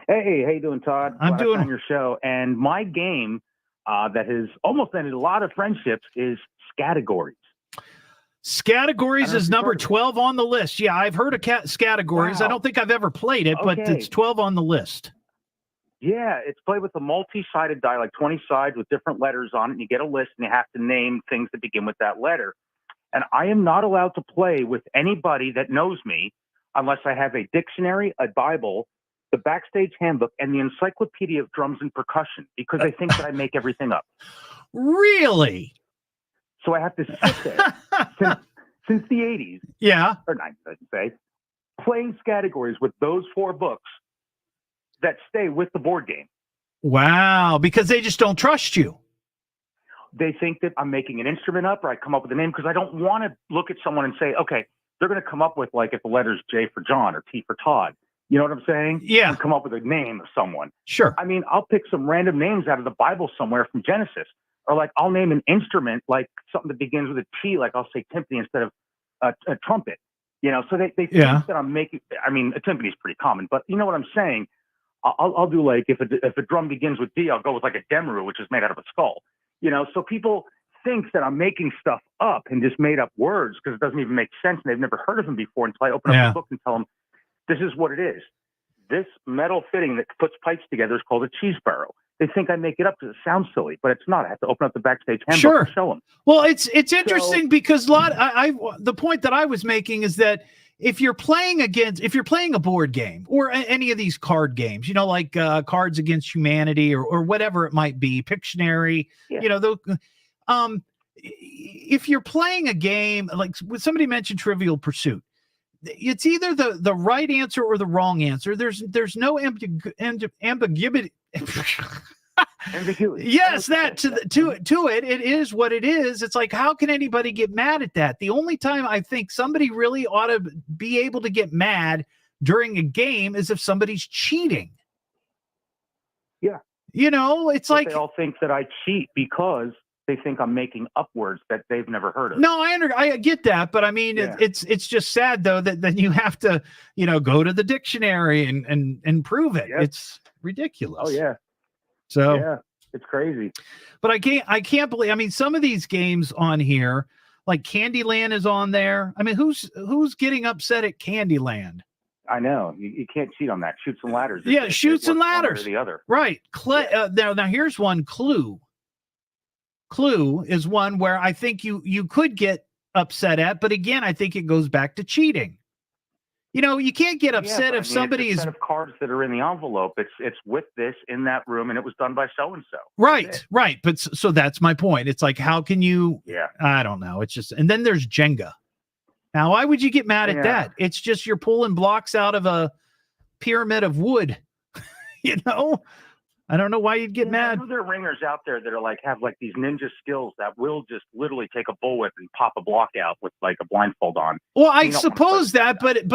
Hey, how you doing, Todd? I'm doing on your show. And my game that has almost ended a lot of friendships is Scattergories. Scattergories is number 12 on the list. Yeah, I've heard of Scattergories. Wow. I don't think I've ever played it, but it's 12 on the list. Yeah, it's played with a multi-sided die, like 20 sides with different letters on it. And you get a list and you have to name things that begin with that letter. And I am not allowed to play with anybody that knows me unless I have a dictionary, a Bible, the Backstage Handbook, and the Encyclopedia of Drums and Percussion, because they think that I make everything up. Really? So I have to sit there since the 80s. Yeah. Or 90s, I should say, playing Scattergories with those 4 books that stay with the board game. Wow, because they just don't trust you. They think that I'm making an instrument up or I come up with a name, because I don't want to look at someone and say, okay, they're going to come up with, like, if the letter's J for John or T for Todd. You know what I'm saying? Yeah. And come up with a name of someone. Sure. I mean, I'll pick some random names out of the Bible somewhere from Genesis. Or, like, I'll name an instrument, like something that begins with a T, like I'll say timpani instead of a trumpet. So they think that I'm making, I mean, a timpani is pretty common, but you know what I'm saying? I'll do, like, if a drum begins with D, I'll go with, like, a demru, which is made out of a skull. So people think that I'm making stuff up and just made up words because it doesn't even make sense and they've never heard of them before until I open up the book and tell them, this is what it is. This metal fitting that puts pipes together is called a cheese barrel. They think I make it up because it sounds silly, but it's not. I have to open up the Backstage Handbook and show them. Well, it's interesting because the point that I was making is that if you're playing a board game or any of these card games, like Cards Against Humanity or whatever it might be, Pictionary, if you're playing a game, like somebody mentioned Trivial Pursuit, it's either the right answer or the wrong answer. There's no ambiguity. Yes, that to it is what it is. It's like, how can anybody get mad at that? The only time I think somebody really ought to be able to get mad during a game is if somebody's cheating. Yeah. It's but like they all think that I cheat because they think I'm making up words that they've never heard of. No, I get that, but I mean, it's just sad though that then you have to, go to the dictionary and prove it. Yep. It's ridiculous. Oh yeah. So yeah, it's crazy. But I can't believe. I mean, some of these games on here, like Candyland, is on there. I mean, who's getting upset at Candyland? I know you can't cheat on that. Shoots and Ladders. Yeah, Shoots and Ladders. Or the other. Right. Now here's one. Clue. Clue is one where I think you could get upset at, but again, I think it goes back to cheating. You can't get upset if somebody is a set of cards that are in the envelope. It's with this in that room, and it was done by so and so. Right. But so that's my point. It's like, how can you? Yeah. I don't know. It's just, and then there's Jenga. Now, why would you get mad at that? It's just you're pulling blocks out of a pyramid of wood. I don't know why you'd get mad. I know there are ringers out there that are have these ninja skills that will just literally take a bullwhip and pop a block out with like a blindfold on. Well, I suppose that, but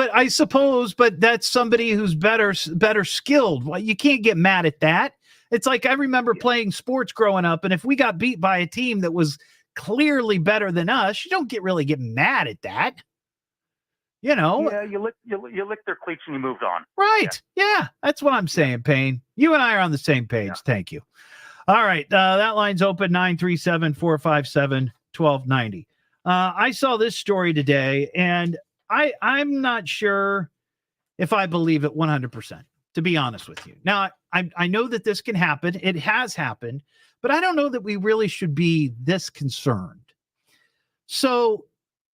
that's somebody who's better skilled. Well, you can't get mad at that. It's like I remember playing sports growing up, and if we got beat by a team that was clearly better than us, you don't really get mad at that. Yeah, you lick their cleats and you moved on. Right. Yeah, that's what I'm saying, Payne. You and I are on the same page. Yeah. Thank you. All right. That line's open, 937-457-1290. I saw this story today, and I'm not sure if I believe it 100%, to be honest with you. Now, I know that this can happen. It has happened, but I don't know that we really should be this concerned. So,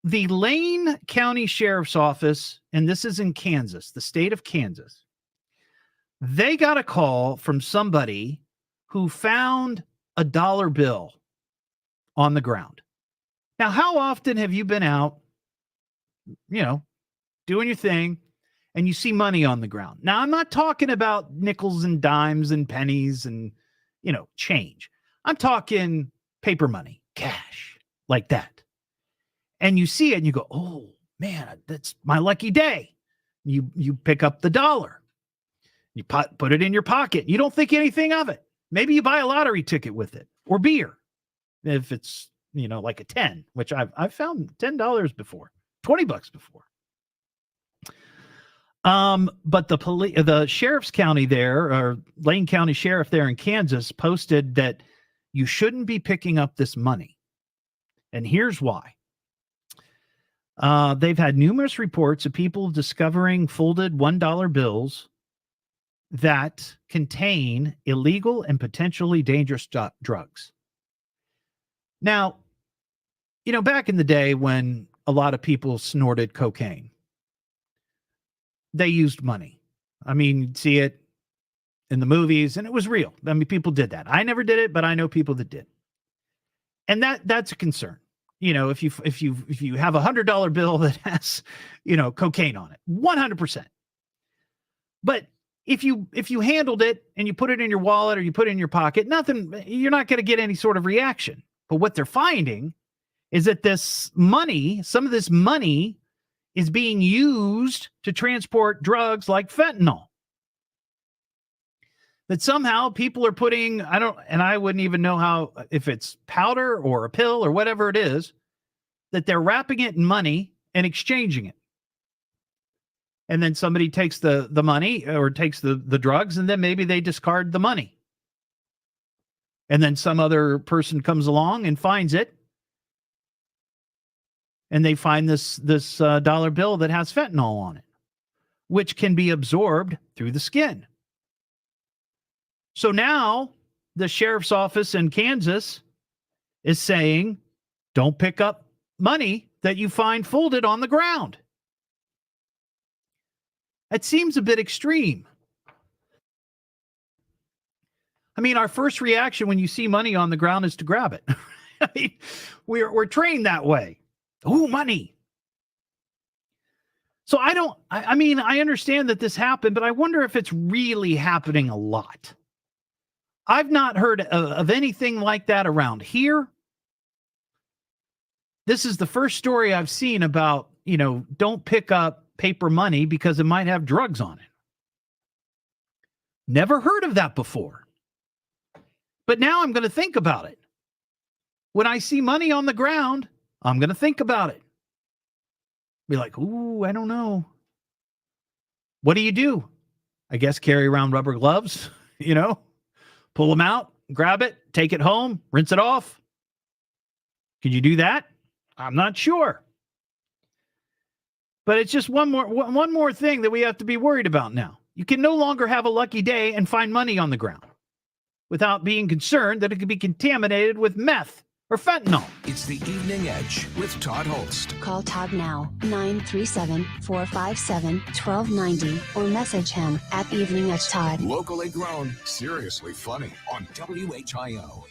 the Lane County Sheriff's Office, and this is in Kansas, the state of Kansas, they got a call from somebody who found a dollar bill on the ground. Now, how often have you been out, doing your thing, and you see money on the ground? Now, I'm not talking about nickels and dimes and pennies and, change. I'm talking paper money, cash, like that. And you see it and you go, oh, man, that's my lucky day. You pick up the dollar. You put it in your pocket. You don't think anything of it. Maybe you buy a lottery ticket with it or beer. If it's, like a 10, which I've found $10 before, $20 before. But the sheriff's county there, or Lane County Sheriff there in Kansas, posted that you shouldn't be picking up this money. And here's why. They've had numerous reports of people discovering folded $1 bills that contain illegal and potentially dangerous drugs. Now, back in the day when a lot of people snorted cocaine, they used money. I mean, you'd see it in the movies, and it was real. I mean, people did that. I never did it, but I know people that did. And that's a concern. If you have $100 bill that has, cocaine on it, 100%. But if you handled it and you put it in your wallet or you put it in your pocket, you're not going to get any sort of reaction. But what they're finding is that some of this money is being used to transport drugs like fentanyl. That somehow people are putting, I wouldn't even know how, if it's powder or a pill or whatever it is, that they're wrapping it in money and exchanging it. And then somebody takes the money or takes the drugs, and then maybe they discard the money. And then some other person comes along and finds it. And they find this dollar bill that has fentanyl on it, which can be absorbed through the skin. So now the sheriff's office in Kansas is saying, don't pick up money that you find folded on the ground. It seems a bit extreme. I mean, our first reaction when you see money on the ground is to grab it. I mean, we're trained that way. Oh, money. So I understand that this happened, but I wonder if it's really happening a lot. I've not heard of anything like that around here. This is the first story I've seen about, don't pick up paper money because it might have drugs on it. Never heard of that before. But now I'm going to think about it. When I see money on the ground, I'm going to think about it. Be like, ooh, I don't know. What do? I guess carry around rubber gloves, pull them out, grab it, take it home, rinse it off. Can you do that? I'm not sure. But it's just one more thing that we have to be worried about now. You can no longer have a lucky day and find money on the ground without being concerned that it could be contaminated with meth or fentanyl. It's the Evening Edge with Todd Hollst. Call Todd now, 937-457-1290, or message him at Evening Edge Todd. Locally grown, seriously funny on WHIO.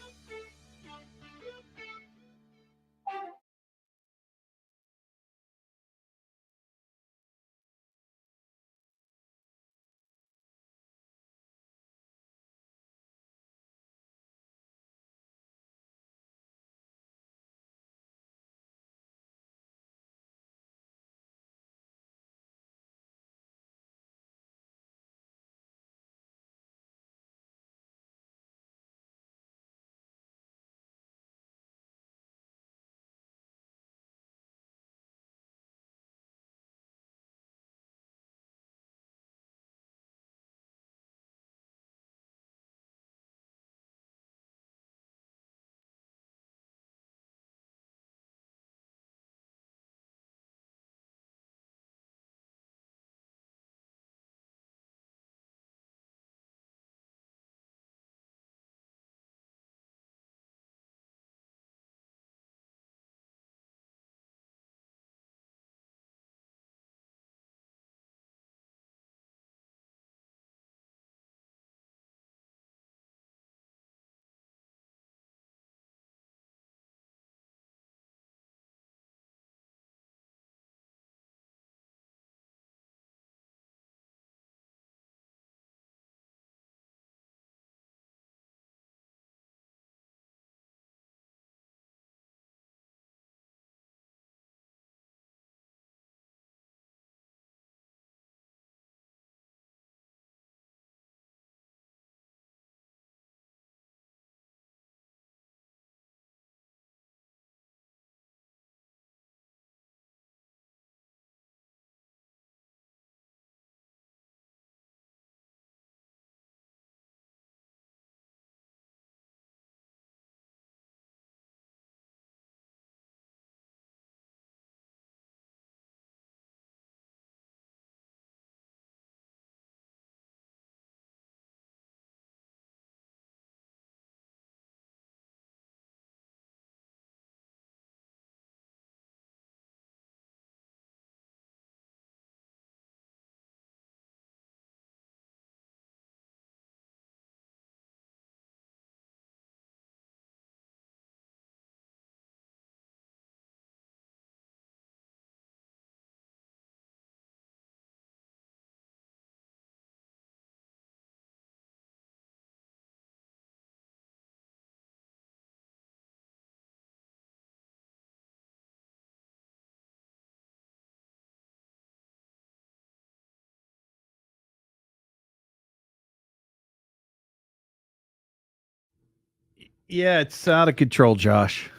Yeah, it's out of control, Josh.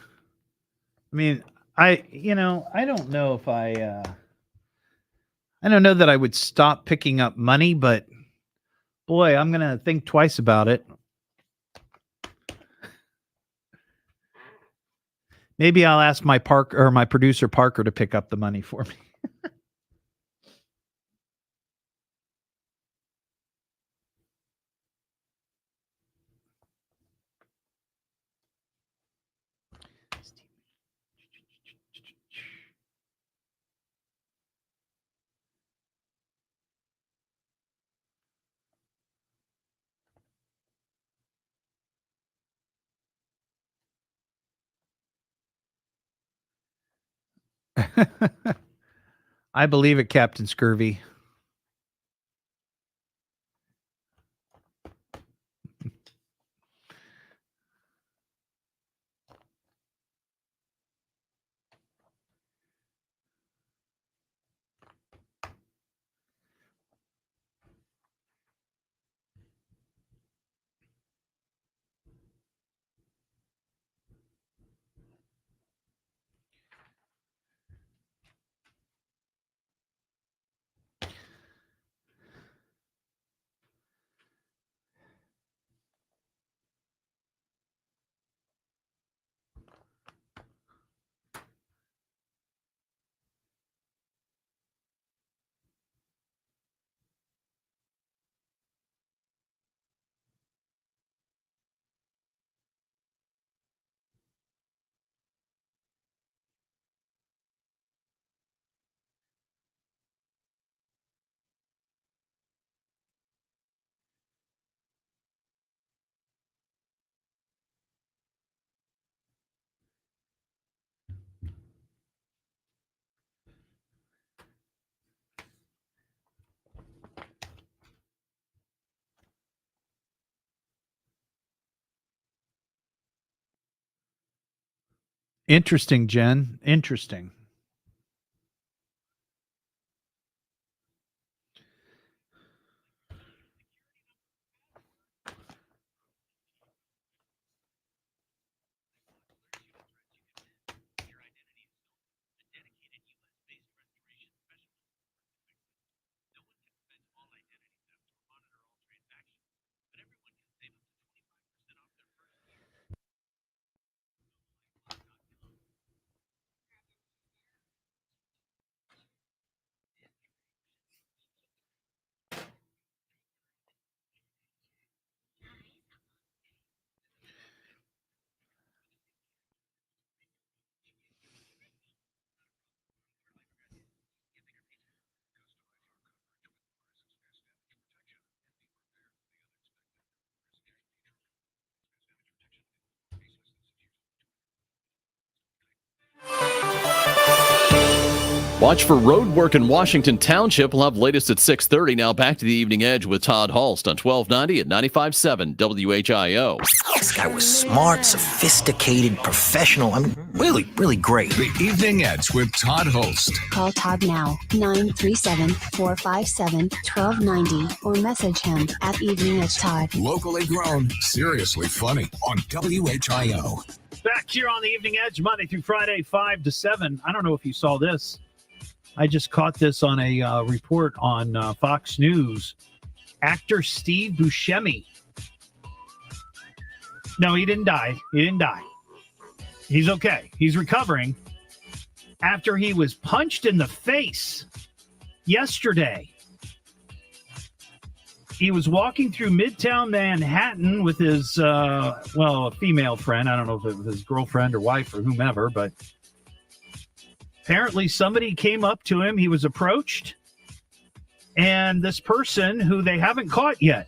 I mean, I don't know if I don't know that I would stop picking up money, but boy, I'm going to think twice about it. Maybe I'll ask my producer Parker to pick up the money for me. I believe it, Captain Scurvy. Interesting, Jen. Interesting. Watch for road work in Washington Township. We'll have latest at 6:30. Now back to the Evening Edge with Todd Hollst on 1290 at 95.7 WHIO. This guy was smart, sophisticated, professional. I mean, really, really great. The Evening Edge with Todd Hollst. Call Todd now, 937-457-1290, or message him at Evening Edge Todd. Locally grown, seriously funny on WHIO. Back here on the Evening Edge, Monday through Friday, 5 to 7. I don't know if you saw this. I just caught this on a report on Fox News. Actor Steve Buscemi. No, he didn't die. He's okay. He's recovering after he was punched in the face yesterday. He was walking through Midtown Manhattan with his, a female friend. I don't know if it was his girlfriend or wife or whomever, but apparently somebody came up to him. He was approached, and this person, who they haven't caught yet,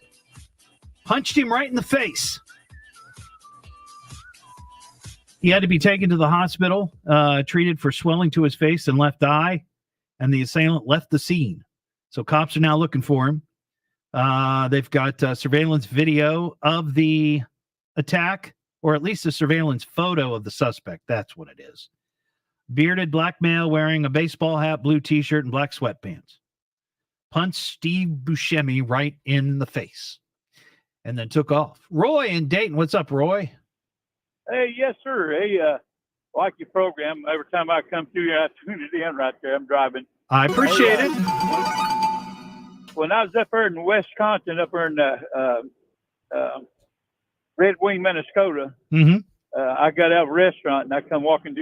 punched him right in the face. He had to be taken to the hospital, treated for swelling to his face and left eye, and the assailant left the scene. So cops are now looking for him. They've got surveillance video of the attack, or at least a surveillance photo of the suspect. That's what it is. Bearded black male wearing a baseball hat, blue T-shirt, and black sweatpants. Punched Steve Buscemi right in the face and then took off. Roy in Dayton. What's up, Roy? Hey, yes, sir. Hey, like your program. Every time I come through here, I tune it in right there. I'm driving. I appreciate it. When I was up there in Wisconsin, up there in Red Wing, Minnesota, Mm-hmm. I got out of a restaurant and I come walking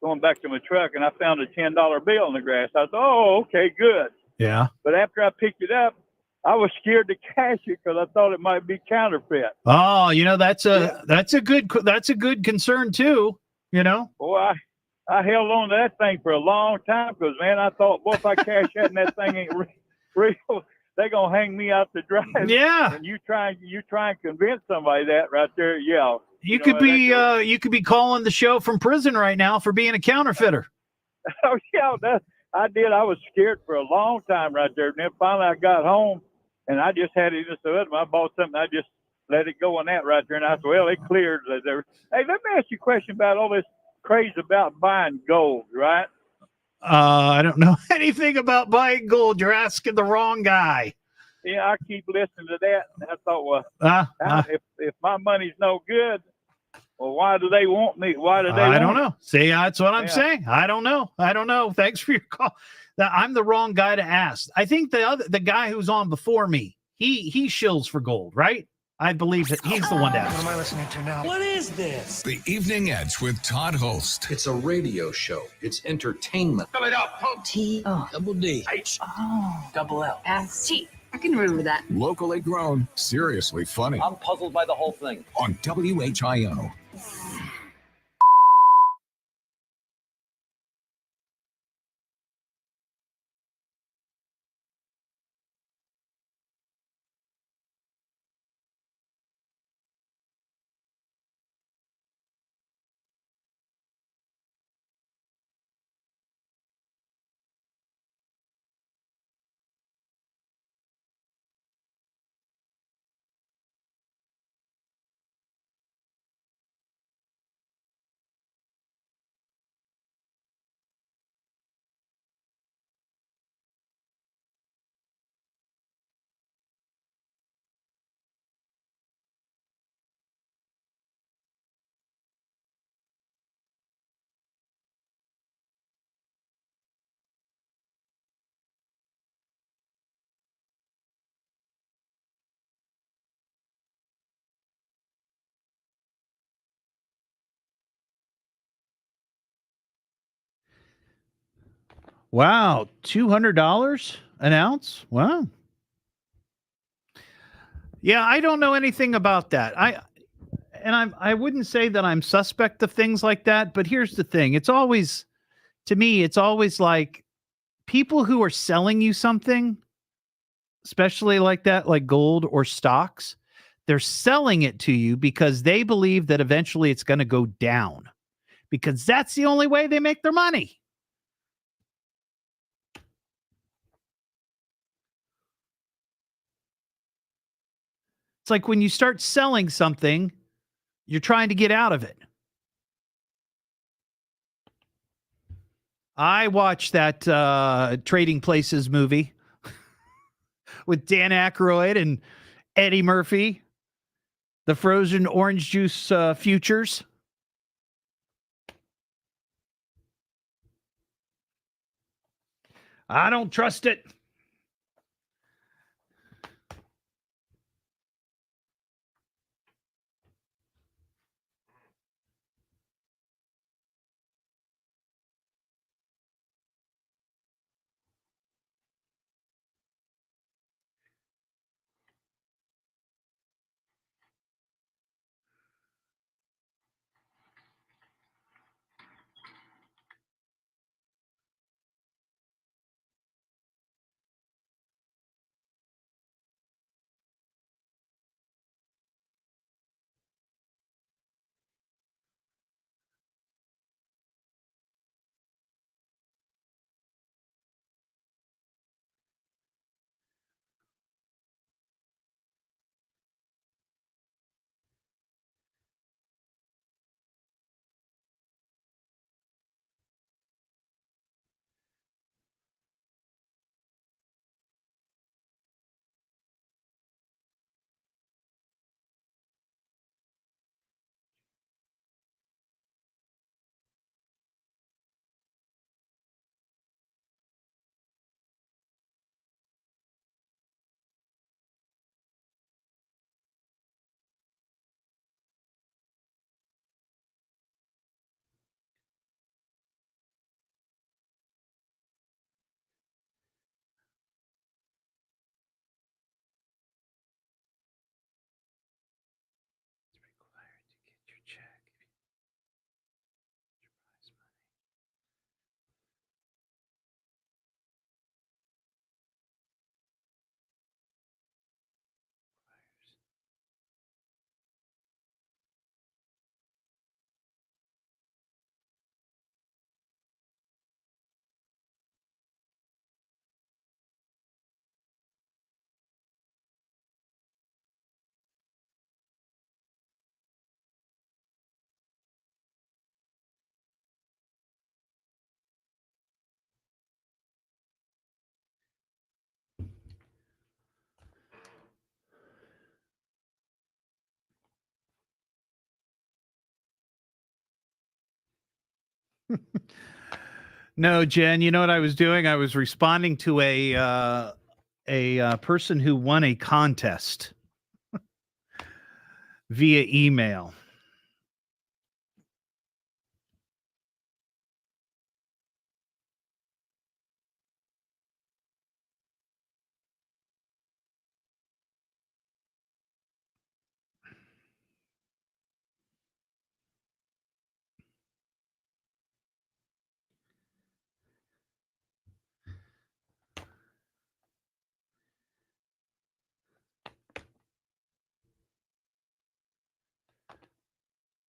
going back to my truck, and I found a $10 bill in the grass. I thought, oh, okay, good. Yeah. But after I picked it up, I was scared to cash it because I thought it might be counterfeit. Oh, that's a good concern too. Boy, I held on to that thing for a long time because, man, I thought, well, if I cash that and that thing ain't real, they're gonna hang me out to dry. Yeah. And you try and convince somebody that right there, yeah. You could be calling the show from prison right now for being a counterfeiter. Oh yeah, I did. I was scared for a long time right there. And then finally I got home and I just had it in the hood. I bought something. I just let it go on that right there. And I said, well, it cleared. Hey, let me ask you a question about all this craze about buying gold, right? I don't know anything about buying gold. You're asking the wrong guy. Yeah, I keep listening to that. And I thought, well, if my money's no good, well, why do they want me? Why do they want I don't it? know. See, that's what I'm saying. I don't know. Thanks for your call. I'm the wrong guy to ask. I think the guy who's on before me, he shills for gold, right? I believe that he's the one to ask. What am I listening to now? What is this? The Evening Edge with Todd Hollst. It's a radio show. It's entertainment. Fill it up. Double D. Double L. S-T. I can remember that. Locally grown, seriously funny. I'm puzzled by the whole thing. On WHIO. Wow, $200 an ounce? Wow. Yeah, I don't know anything about that. I wouldn't say that I'm suspect of things like that, but here's the thing. To me, it's always like people who are selling you something, especially like that, like gold or stocks, they're selling it to you because they believe that eventually it's going to go down because that's the only way they make their money. It's like when you start selling something, you're trying to get out of it. I watched that Trading Places movie with Dan Aykroyd and Eddie Murphy, the frozen orange juice futures. I don't trust it. No, Jen, you know what I was doing? I was responding to a person who won a contest via email.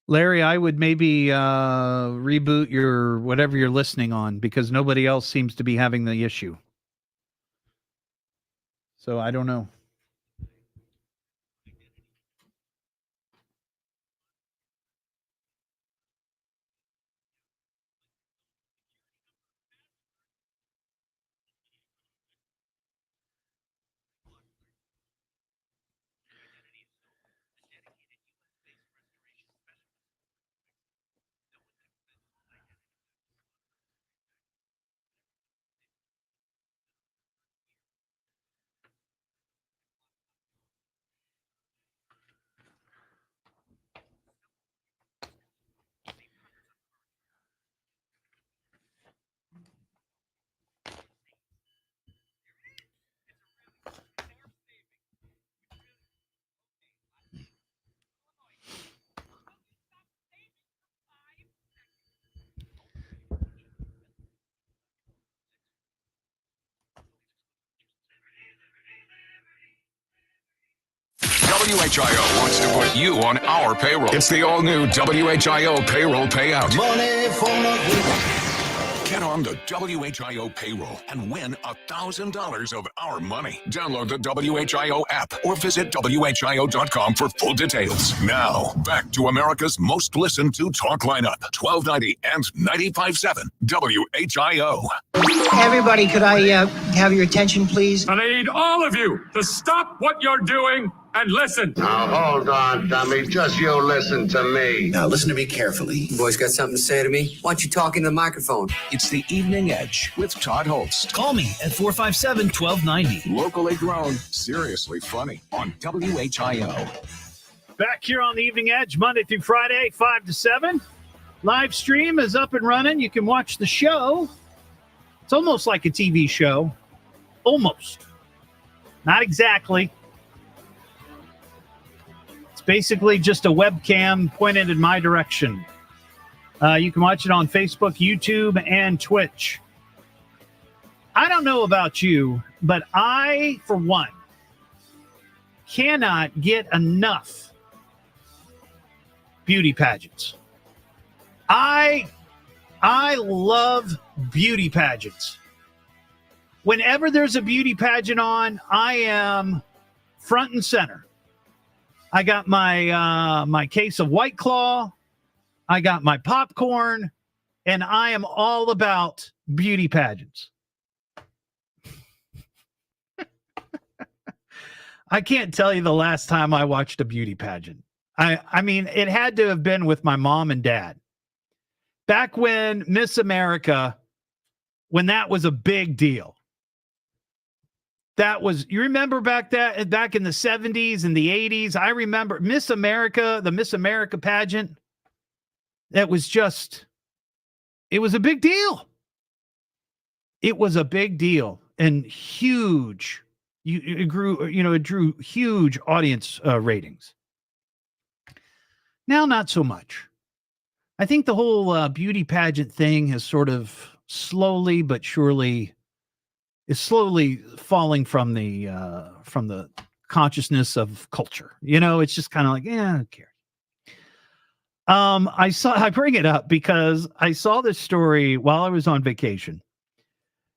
Larry, I would maybe reboot your whatever you're listening on because nobody else seems to be having the issue. So I don't know. WHIO wants to put you on our payroll. It's the all-new WHIO payroll payout. Money for nothing. Get on the WHIO payroll and win $1,000 of our money. Download the WHIO app or visit WHIO.com for full details. Now, back to America's most listened to talk lineup, 1290 and 95.7 WHIO. Everybody, could I have your attention, please? And I need all of you to stop what you're doing and listen. Now, hold on, dummy. Just you listen to me. Now, listen to me carefully. You boys got something to say to me? Why don't you talk in the microphone? It's the Evening Edge with Todd Hollst. Call me at 457-1290. Locally grown, seriously funny on WHIO. Back here on the Evening Edge, Monday through Friday, 5 to 7. Live stream is up and running. You can watch the show. It's almost like a TV show. Almost. Not exactly. It's basically just a webcam pointed in my direction. You can watch it on Facebook, YouTube, and Twitch. I don't know about you, but I, for one, cannot get enough beauty pageants. I love beauty pageants. Whenever there's a beauty pageant on, I am front and center. I got my my case of White Claw. I got my popcorn, and I am all about beauty pageants. I can't tell you the last time I watched a beauty pageant. I mean, it had to have been with my mom and dad. Back when Miss America, when that was a big deal. That was, you remember back in the 70s and the 80s? I remember Miss America, the Miss America pageant. That was just, it was a big deal. It was a big deal and huge. It drew huge audience ratings. Now, not so much. I think the whole beauty pageant thing has sort of slowly but surely is slowly falling from the consciousness of culture. You know, it's just kind of like, who cares? I bring it up because I saw this story while I was on vacation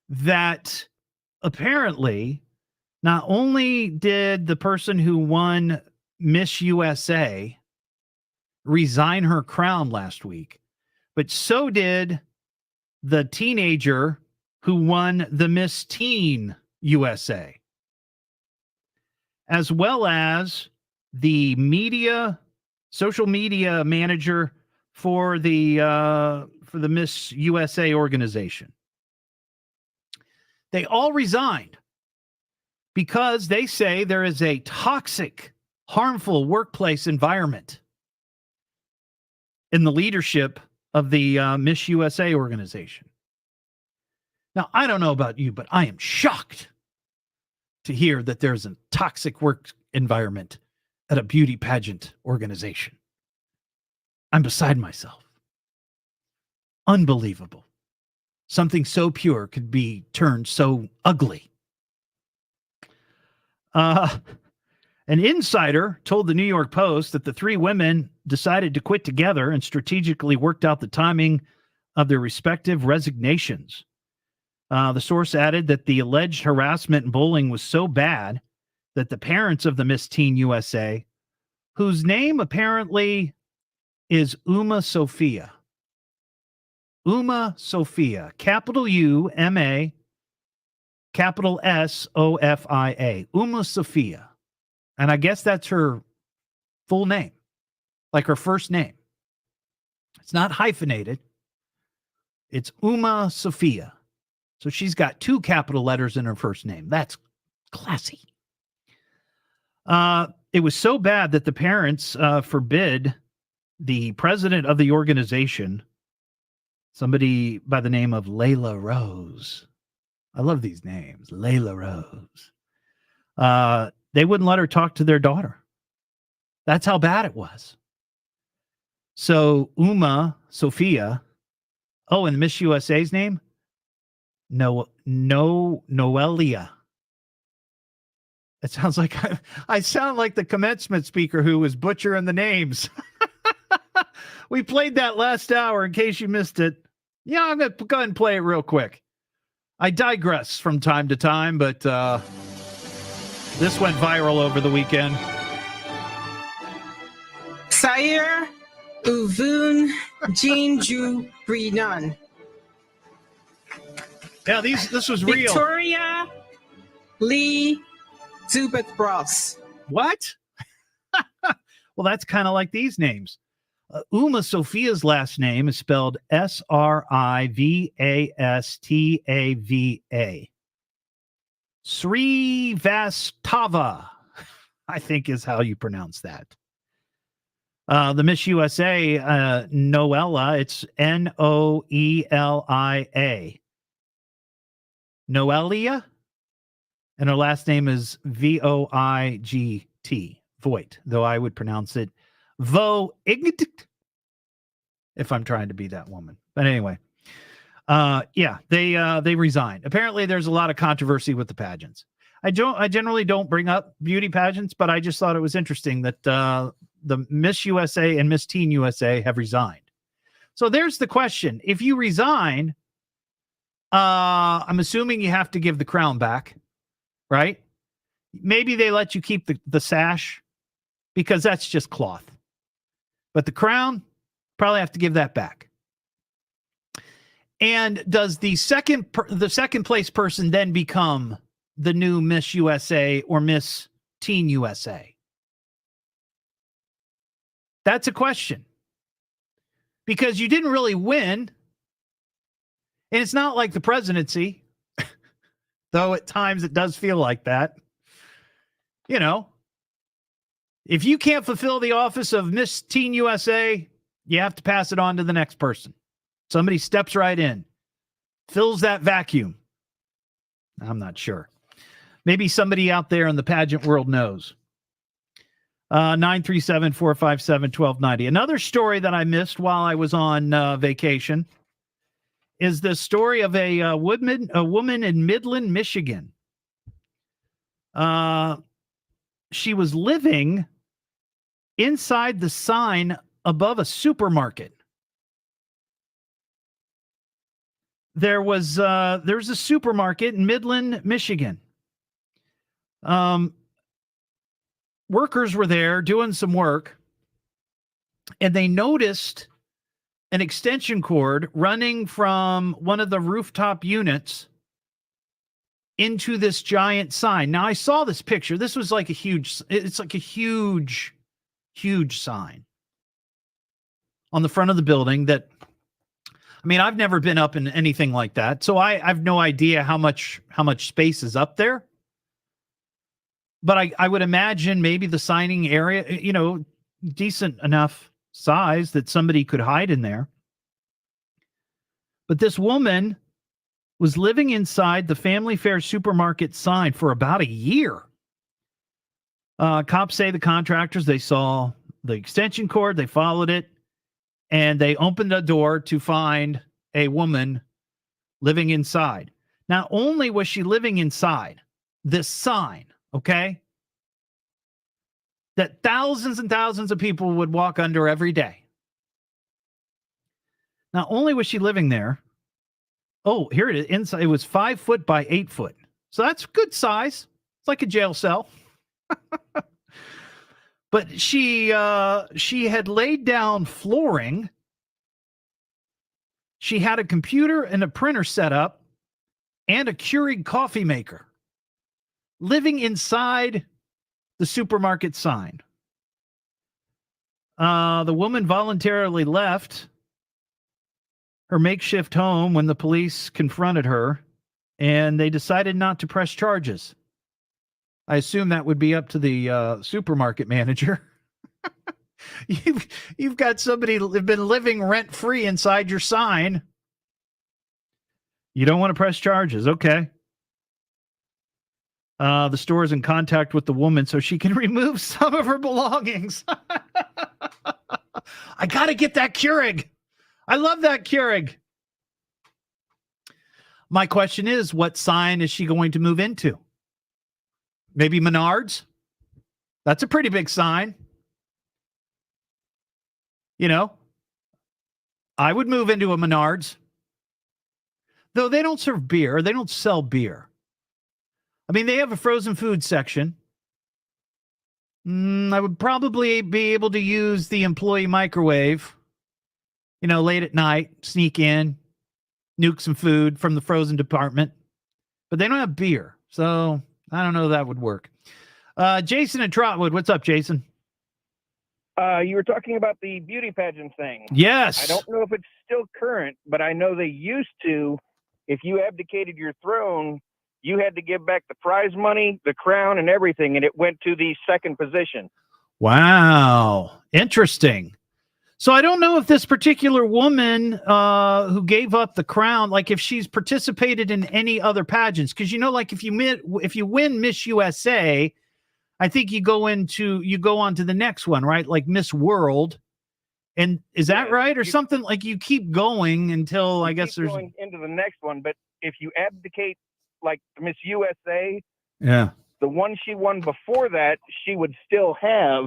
that apparently not only did the person who won Miss USA resign her crown last week, but so did the teenager who won the Miss Teen USA, as well as the social media manager for the of the Miss USA organization. They all resigned because they say there is a toxic, harmful workplace environment in the leadership of the Miss USA organization. Now, I don't know about you, but I am shocked to hear that there's a toxic work environment at a beauty pageant organization. I'm beside myself. Unbelievable. Something so pure could be turned so ugly. An insider told the New York Post that the three women decided to quit together and strategically worked out the timing of their respective resignations. The source added that the alleged harassment and bullying was so bad that the parents of the Miss Teen USA, whose name apparently is Uma Sophia, capital U-M-A, capital S-O-F-I-A, Uma Sophia. And I guess that's her full name, like her first name. It's not hyphenated. It's Uma Sophia. So she's got two capital letters in her first name. That's classy. It was so bad that the parents forbid the president of the organization, somebody by the name of Layla Rose. I love these names, Layla Rose. They wouldn't let her talk to their daughter. That's how bad it was. So Uma Sophia, and Miss USA's name? Noelia. It sounds like I sound like the commencement speaker who was butchering the names. We played that last hour in case you missed it. Yeah, I'm going to go ahead and play it real quick. I digress from time to time, but this went viral over the weekend. Sayer Uvun Jinju Brinan. Yeah, this was real. Victoria Lee Zubat Bros. What? Well, that's kind of like these names. Uma Sophia's last name is spelled S-R-I-V-A-S-T-A-V-A. Srivastava, I think is how you pronounce that. The Miss USA, Noelia, it's N-O-E-L-I-A. Noelia, and her last name is V-O-I-G-T, Voigt, though I would pronounce it Voigt if I'm trying to be that woman. But anyway, they resigned. Apparently, there's a lot of controversy with the pageants. I generally don't bring up beauty pageants, but I just thought it was interesting that the Miss USA and Miss Teen USA have resigned. So there's the question. If you resign, I'm assuming you have to give the crown back, right? Maybe they let you keep the sash because that's just cloth. But the crown, probably have to give that back. And does the second place person then become the new Miss USA or Miss Teen USA? That's a question. Because you didn't really win. And it's not like the presidency, though at times it does feel like that. You know, if you can't fulfill the office of Miss Teen USA, you have to pass it on to the next person. Somebody steps right in, fills that vacuum. I'm not sure. Maybe somebody out there in the pageant world knows. 937-457-1290. Another story that I missed while I was on vacation is the story of a woman in Midland, Michigan. She was living inside the sign above a supermarket. There's a supermarket in Midland, Michigan. Workers were there doing some work, and they noticed an extension cord running from one of the rooftop units into this giant sign. Now, I saw this picture. This was like it's like a huge sign on the front of the building that I mean, I've never been up in anything like that, so I've no idea how much space is up there. But I would imagine maybe the signing area, decent enough size that somebody could hide in there. But this woman was living inside the Family Fare supermarket sign for about a year. Cops say the contractors, they saw the extension cord, they followed it, and they opened the door to find a woman living inside. Not only was she living inside this sign, okay, that thousands and thousands of people would walk under every day. Not only was she living there, oh, here it is. Inside, it was 5 foot by 8 foot. So that's good size. It's like a jail cell. But she had laid down flooring. She had a computer and a printer set up and a Keurig coffee maker living inside the supermarket sign. The woman voluntarily left her makeshift home when the police confronted her, and they decided not to press charges. I assume that would be up to the supermarket manager. You've got somebody been living rent-free inside your sign. You don't want to press charges. Okay. The store is in contact with the woman so she can remove some of her belongings. I got to get that Keurig. I love that Keurig. My question is, what sign is she going to move into? Maybe Menards? That's a pretty big sign. I would move into a Menards. Though they don't serve beer. They don't sell beer. I mean, they have a frozen food section. I would probably be able to use the employee microwave, late at night, sneak in, nuke some food from the frozen department. But they don't have beer. So I don't know if that would work. Jason in Trotwood. What's up, Jason? You were talking about the beauty pageant thing. Yes. I don't know if it's still current, but I know they used to, if you abdicated your throne, you had to give back the prize money, the crown, and everything, and it went to the second position. Wow. Interesting. So I don't know if this particular woman who gave up the crown, like if she's participated in any other pageants, because like if you win Miss USA, I think you go on to the next one, right? Like Miss World, and is that right, or something like you keep going until I guess there's going into the next one. But if you abdicate, like Miss USA, yeah, the one she won before that, she would still have.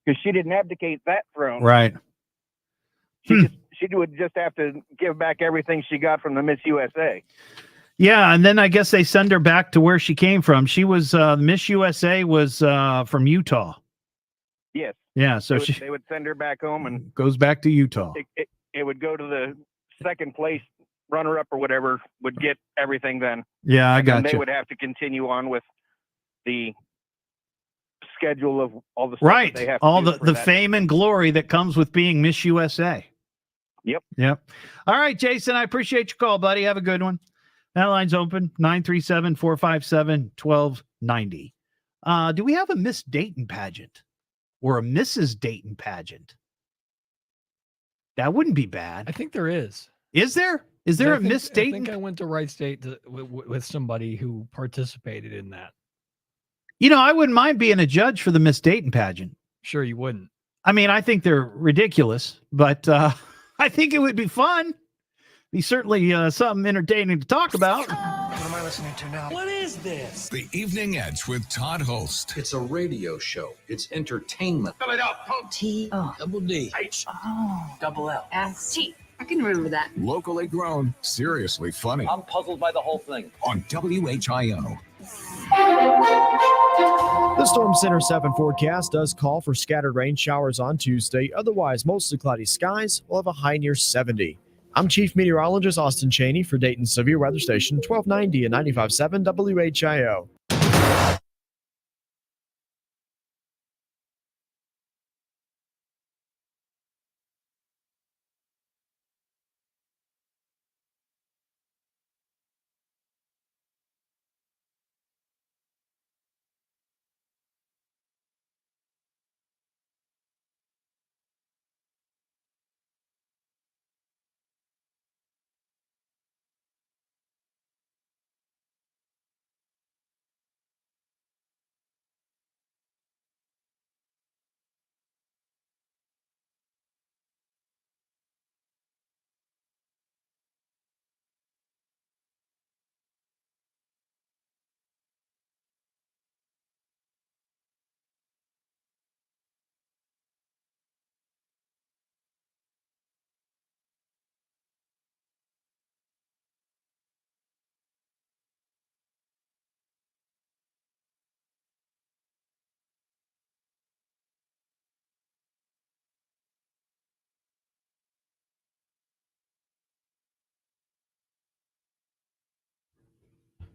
Because she didn't abdicate that throne. Right. She would just have to give back everything she got from the Miss USA. Yeah, and then I guess they send her back to where she came from. She was Miss USA was from Utah. Yes. Yeah, so they would send her back home and goes back to Utah. It would go to the second place runner-up or whatever would get everything then. Yeah, I got you. They would have to continue on with the schedule of all the stuff right. That they have to all do the that. fame and glory that comes with being Miss USA. Yep. All right, Jason, I appreciate your call, buddy. Have a good one. That line's open, 937-457-1290. Do we have a Miss Dayton pageant or a Mrs. Dayton pageant? That wouldn't be bad. I think there is. Is there? Is there a Miss Dayton? I think I went to Wright State with somebody who participated in that. I wouldn't mind being a judge for the Miss Dayton pageant. Sure, you wouldn't. I mean, I think they're ridiculous, but I think it would be fun. Be certainly something entertaining to talk about. What am I listening to now? What is this? The Evening Edge with Todd Hollst. It's a radio show. It's entertainment. Spell it out. T-O-D-H-O-L-L. S-T. I can remember that. Locally grown, seriously funny. I'm puzzled by the whole thing. On WHIO. The Storm Center 7 forecast does call for scattered rain showers on Tuesday. Otherwise, mostly cloudy skies. We'll have a high near 70. I'm Chief Meteorologist Austin Cheney for Dayton's Severe Weather Station 1290 and 95.7 WHIO.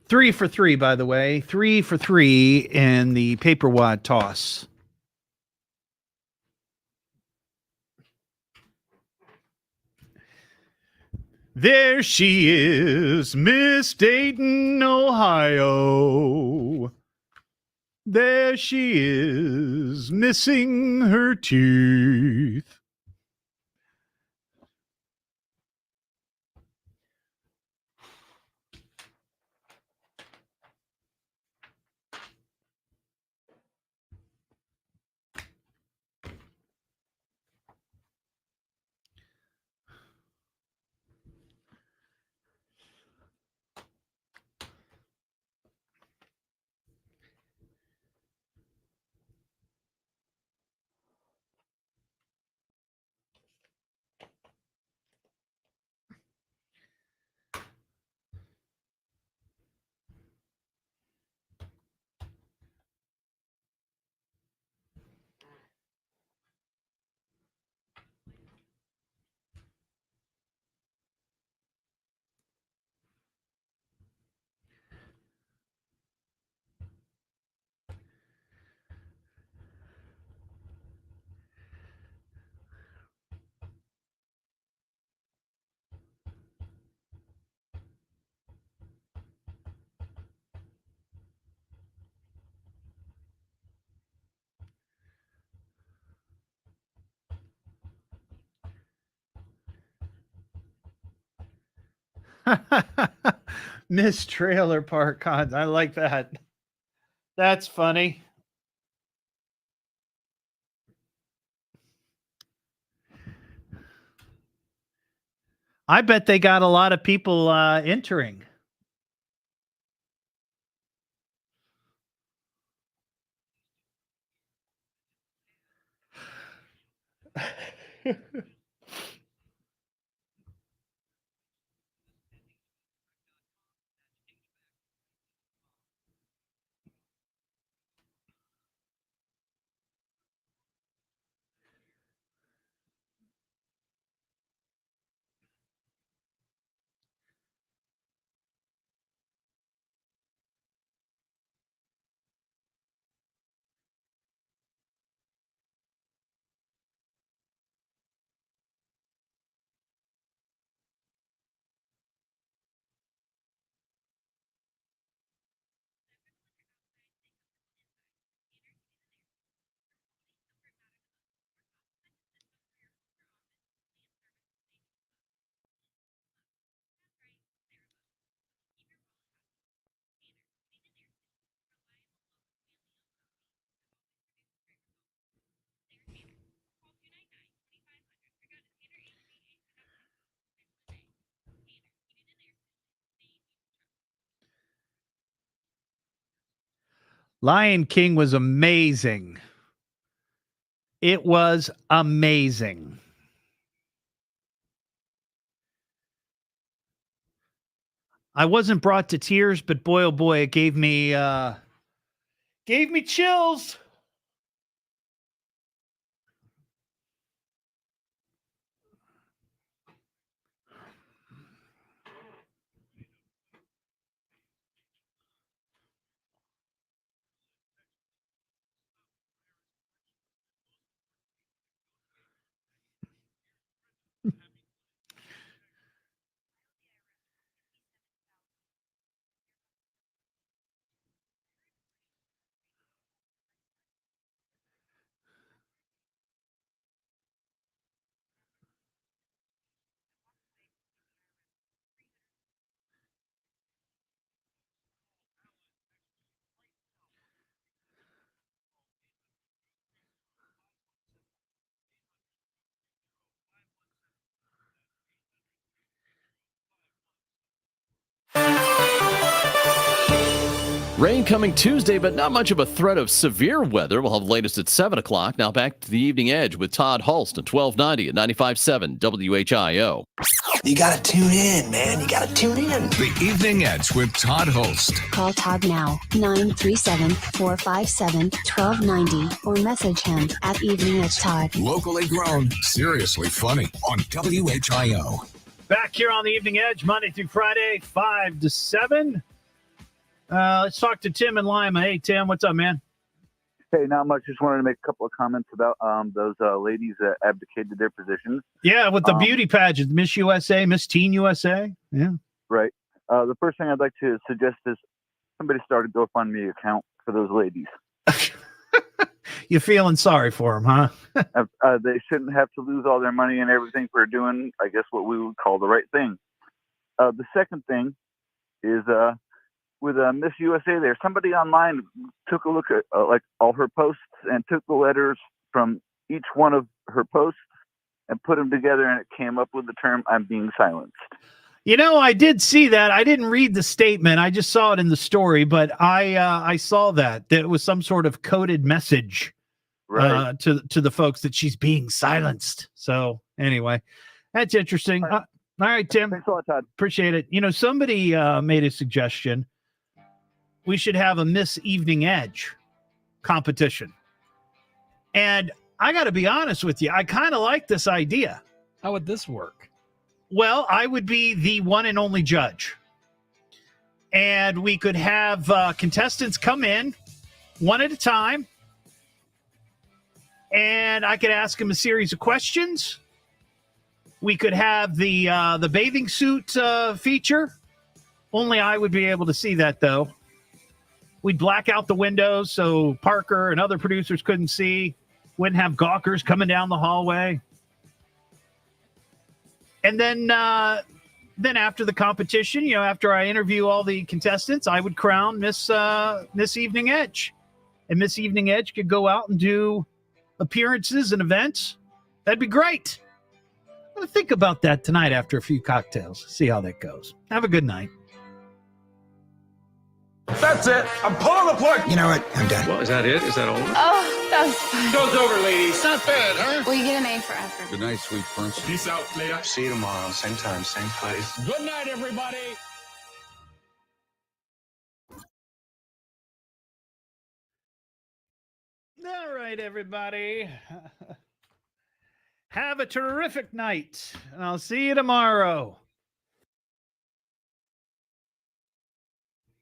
3 for 3, by the way. 3 for 3 in the paper wad toss. There she is, Miss Dayton, Ohio. There she is, missing her teeth. Miss Trailer Park Cons. I like that. That's funny. I bet they got a lot of people entering. Lion King was amazing. It was amazing. I wasn't brought to tears, but boy, oh boy, it gave me chills. Rain coming Tuesday, but not much of a threat of severe weather. We'll have the latest at 7 o'clock. Now back to the Evening Edge with Todd Hollst at 1290 at 95.7 WHIO. You gotta tune in, man. You gotta tune in. The Evening Edge with Todd Hollst. Call Todd now, 937-457-1290, or message him at Evening Edge Todd. Locally grown, seriously funny on WHIO. Back here on the Evening Edge, Monday through Friday, 5 to 7. Let's talk to Tim in Lima. Hey, Tim, what's up, man? Hey, not much. Just wanted to make a couple of comments about those ladies that abdicated their positions. Yeah, with the beauty pageant, Miss USA, Miss Teen USA. Yeah. Right. The first thing I'd like to suggest is somebody start a GoFundMe account for those ladies. You feeling sorry for them, huh? They shouldn't have to lose all their money and everything for doing, I guess, what we would call the right thing. The second thing is with Miss USA there, somebody online took a look at like all her posts and took the letters from each one of her posts and put them together, and it came up with the term "I'm being silenced." You know, I did see that. I didn't read the statement. I just saw it in the story, but I saw that it was some sort of coded message to the folks that she's being silenced. So anyway, that's interesting. All right, Tim. Thanks a lot, Todd. Appreciate it. You know, somebody made a suggestion. We should have a Miss Evening Edge competition. And I got to be honest with you. I kind of like this idea. How would this work? Well, I would be the one and only judge. And we could have contestants come in one at a time. And I could ask them a series of questions. We could have the bathing suit feature. Only I would be able to see that, though. We'd black out the windows so Parker and other producers couldn't see. Wouldn't have gawkers coming down the hallway. And then after the competition, you know, after I interview all the contestants, I would crown Miss Evening Edge. And Miss Evening Edge could go out and do appearances and events. That'd be great. I'm going to think about that tonight after a few cocktails. See how that goes. Have a good night. That's it. I'm pulling the plug. You know what? I'm done. Well, is that it? Is that all? Oh, that was fun. Show's over, ladies. Not bad, huh? Well, you get an A for effort. Good night, sweet prince. Peace out, Leah. See you tomorrow, same time, same place. Good night, everybody. All right, everybody. Have a terrific night. And I'll see you tomorrow.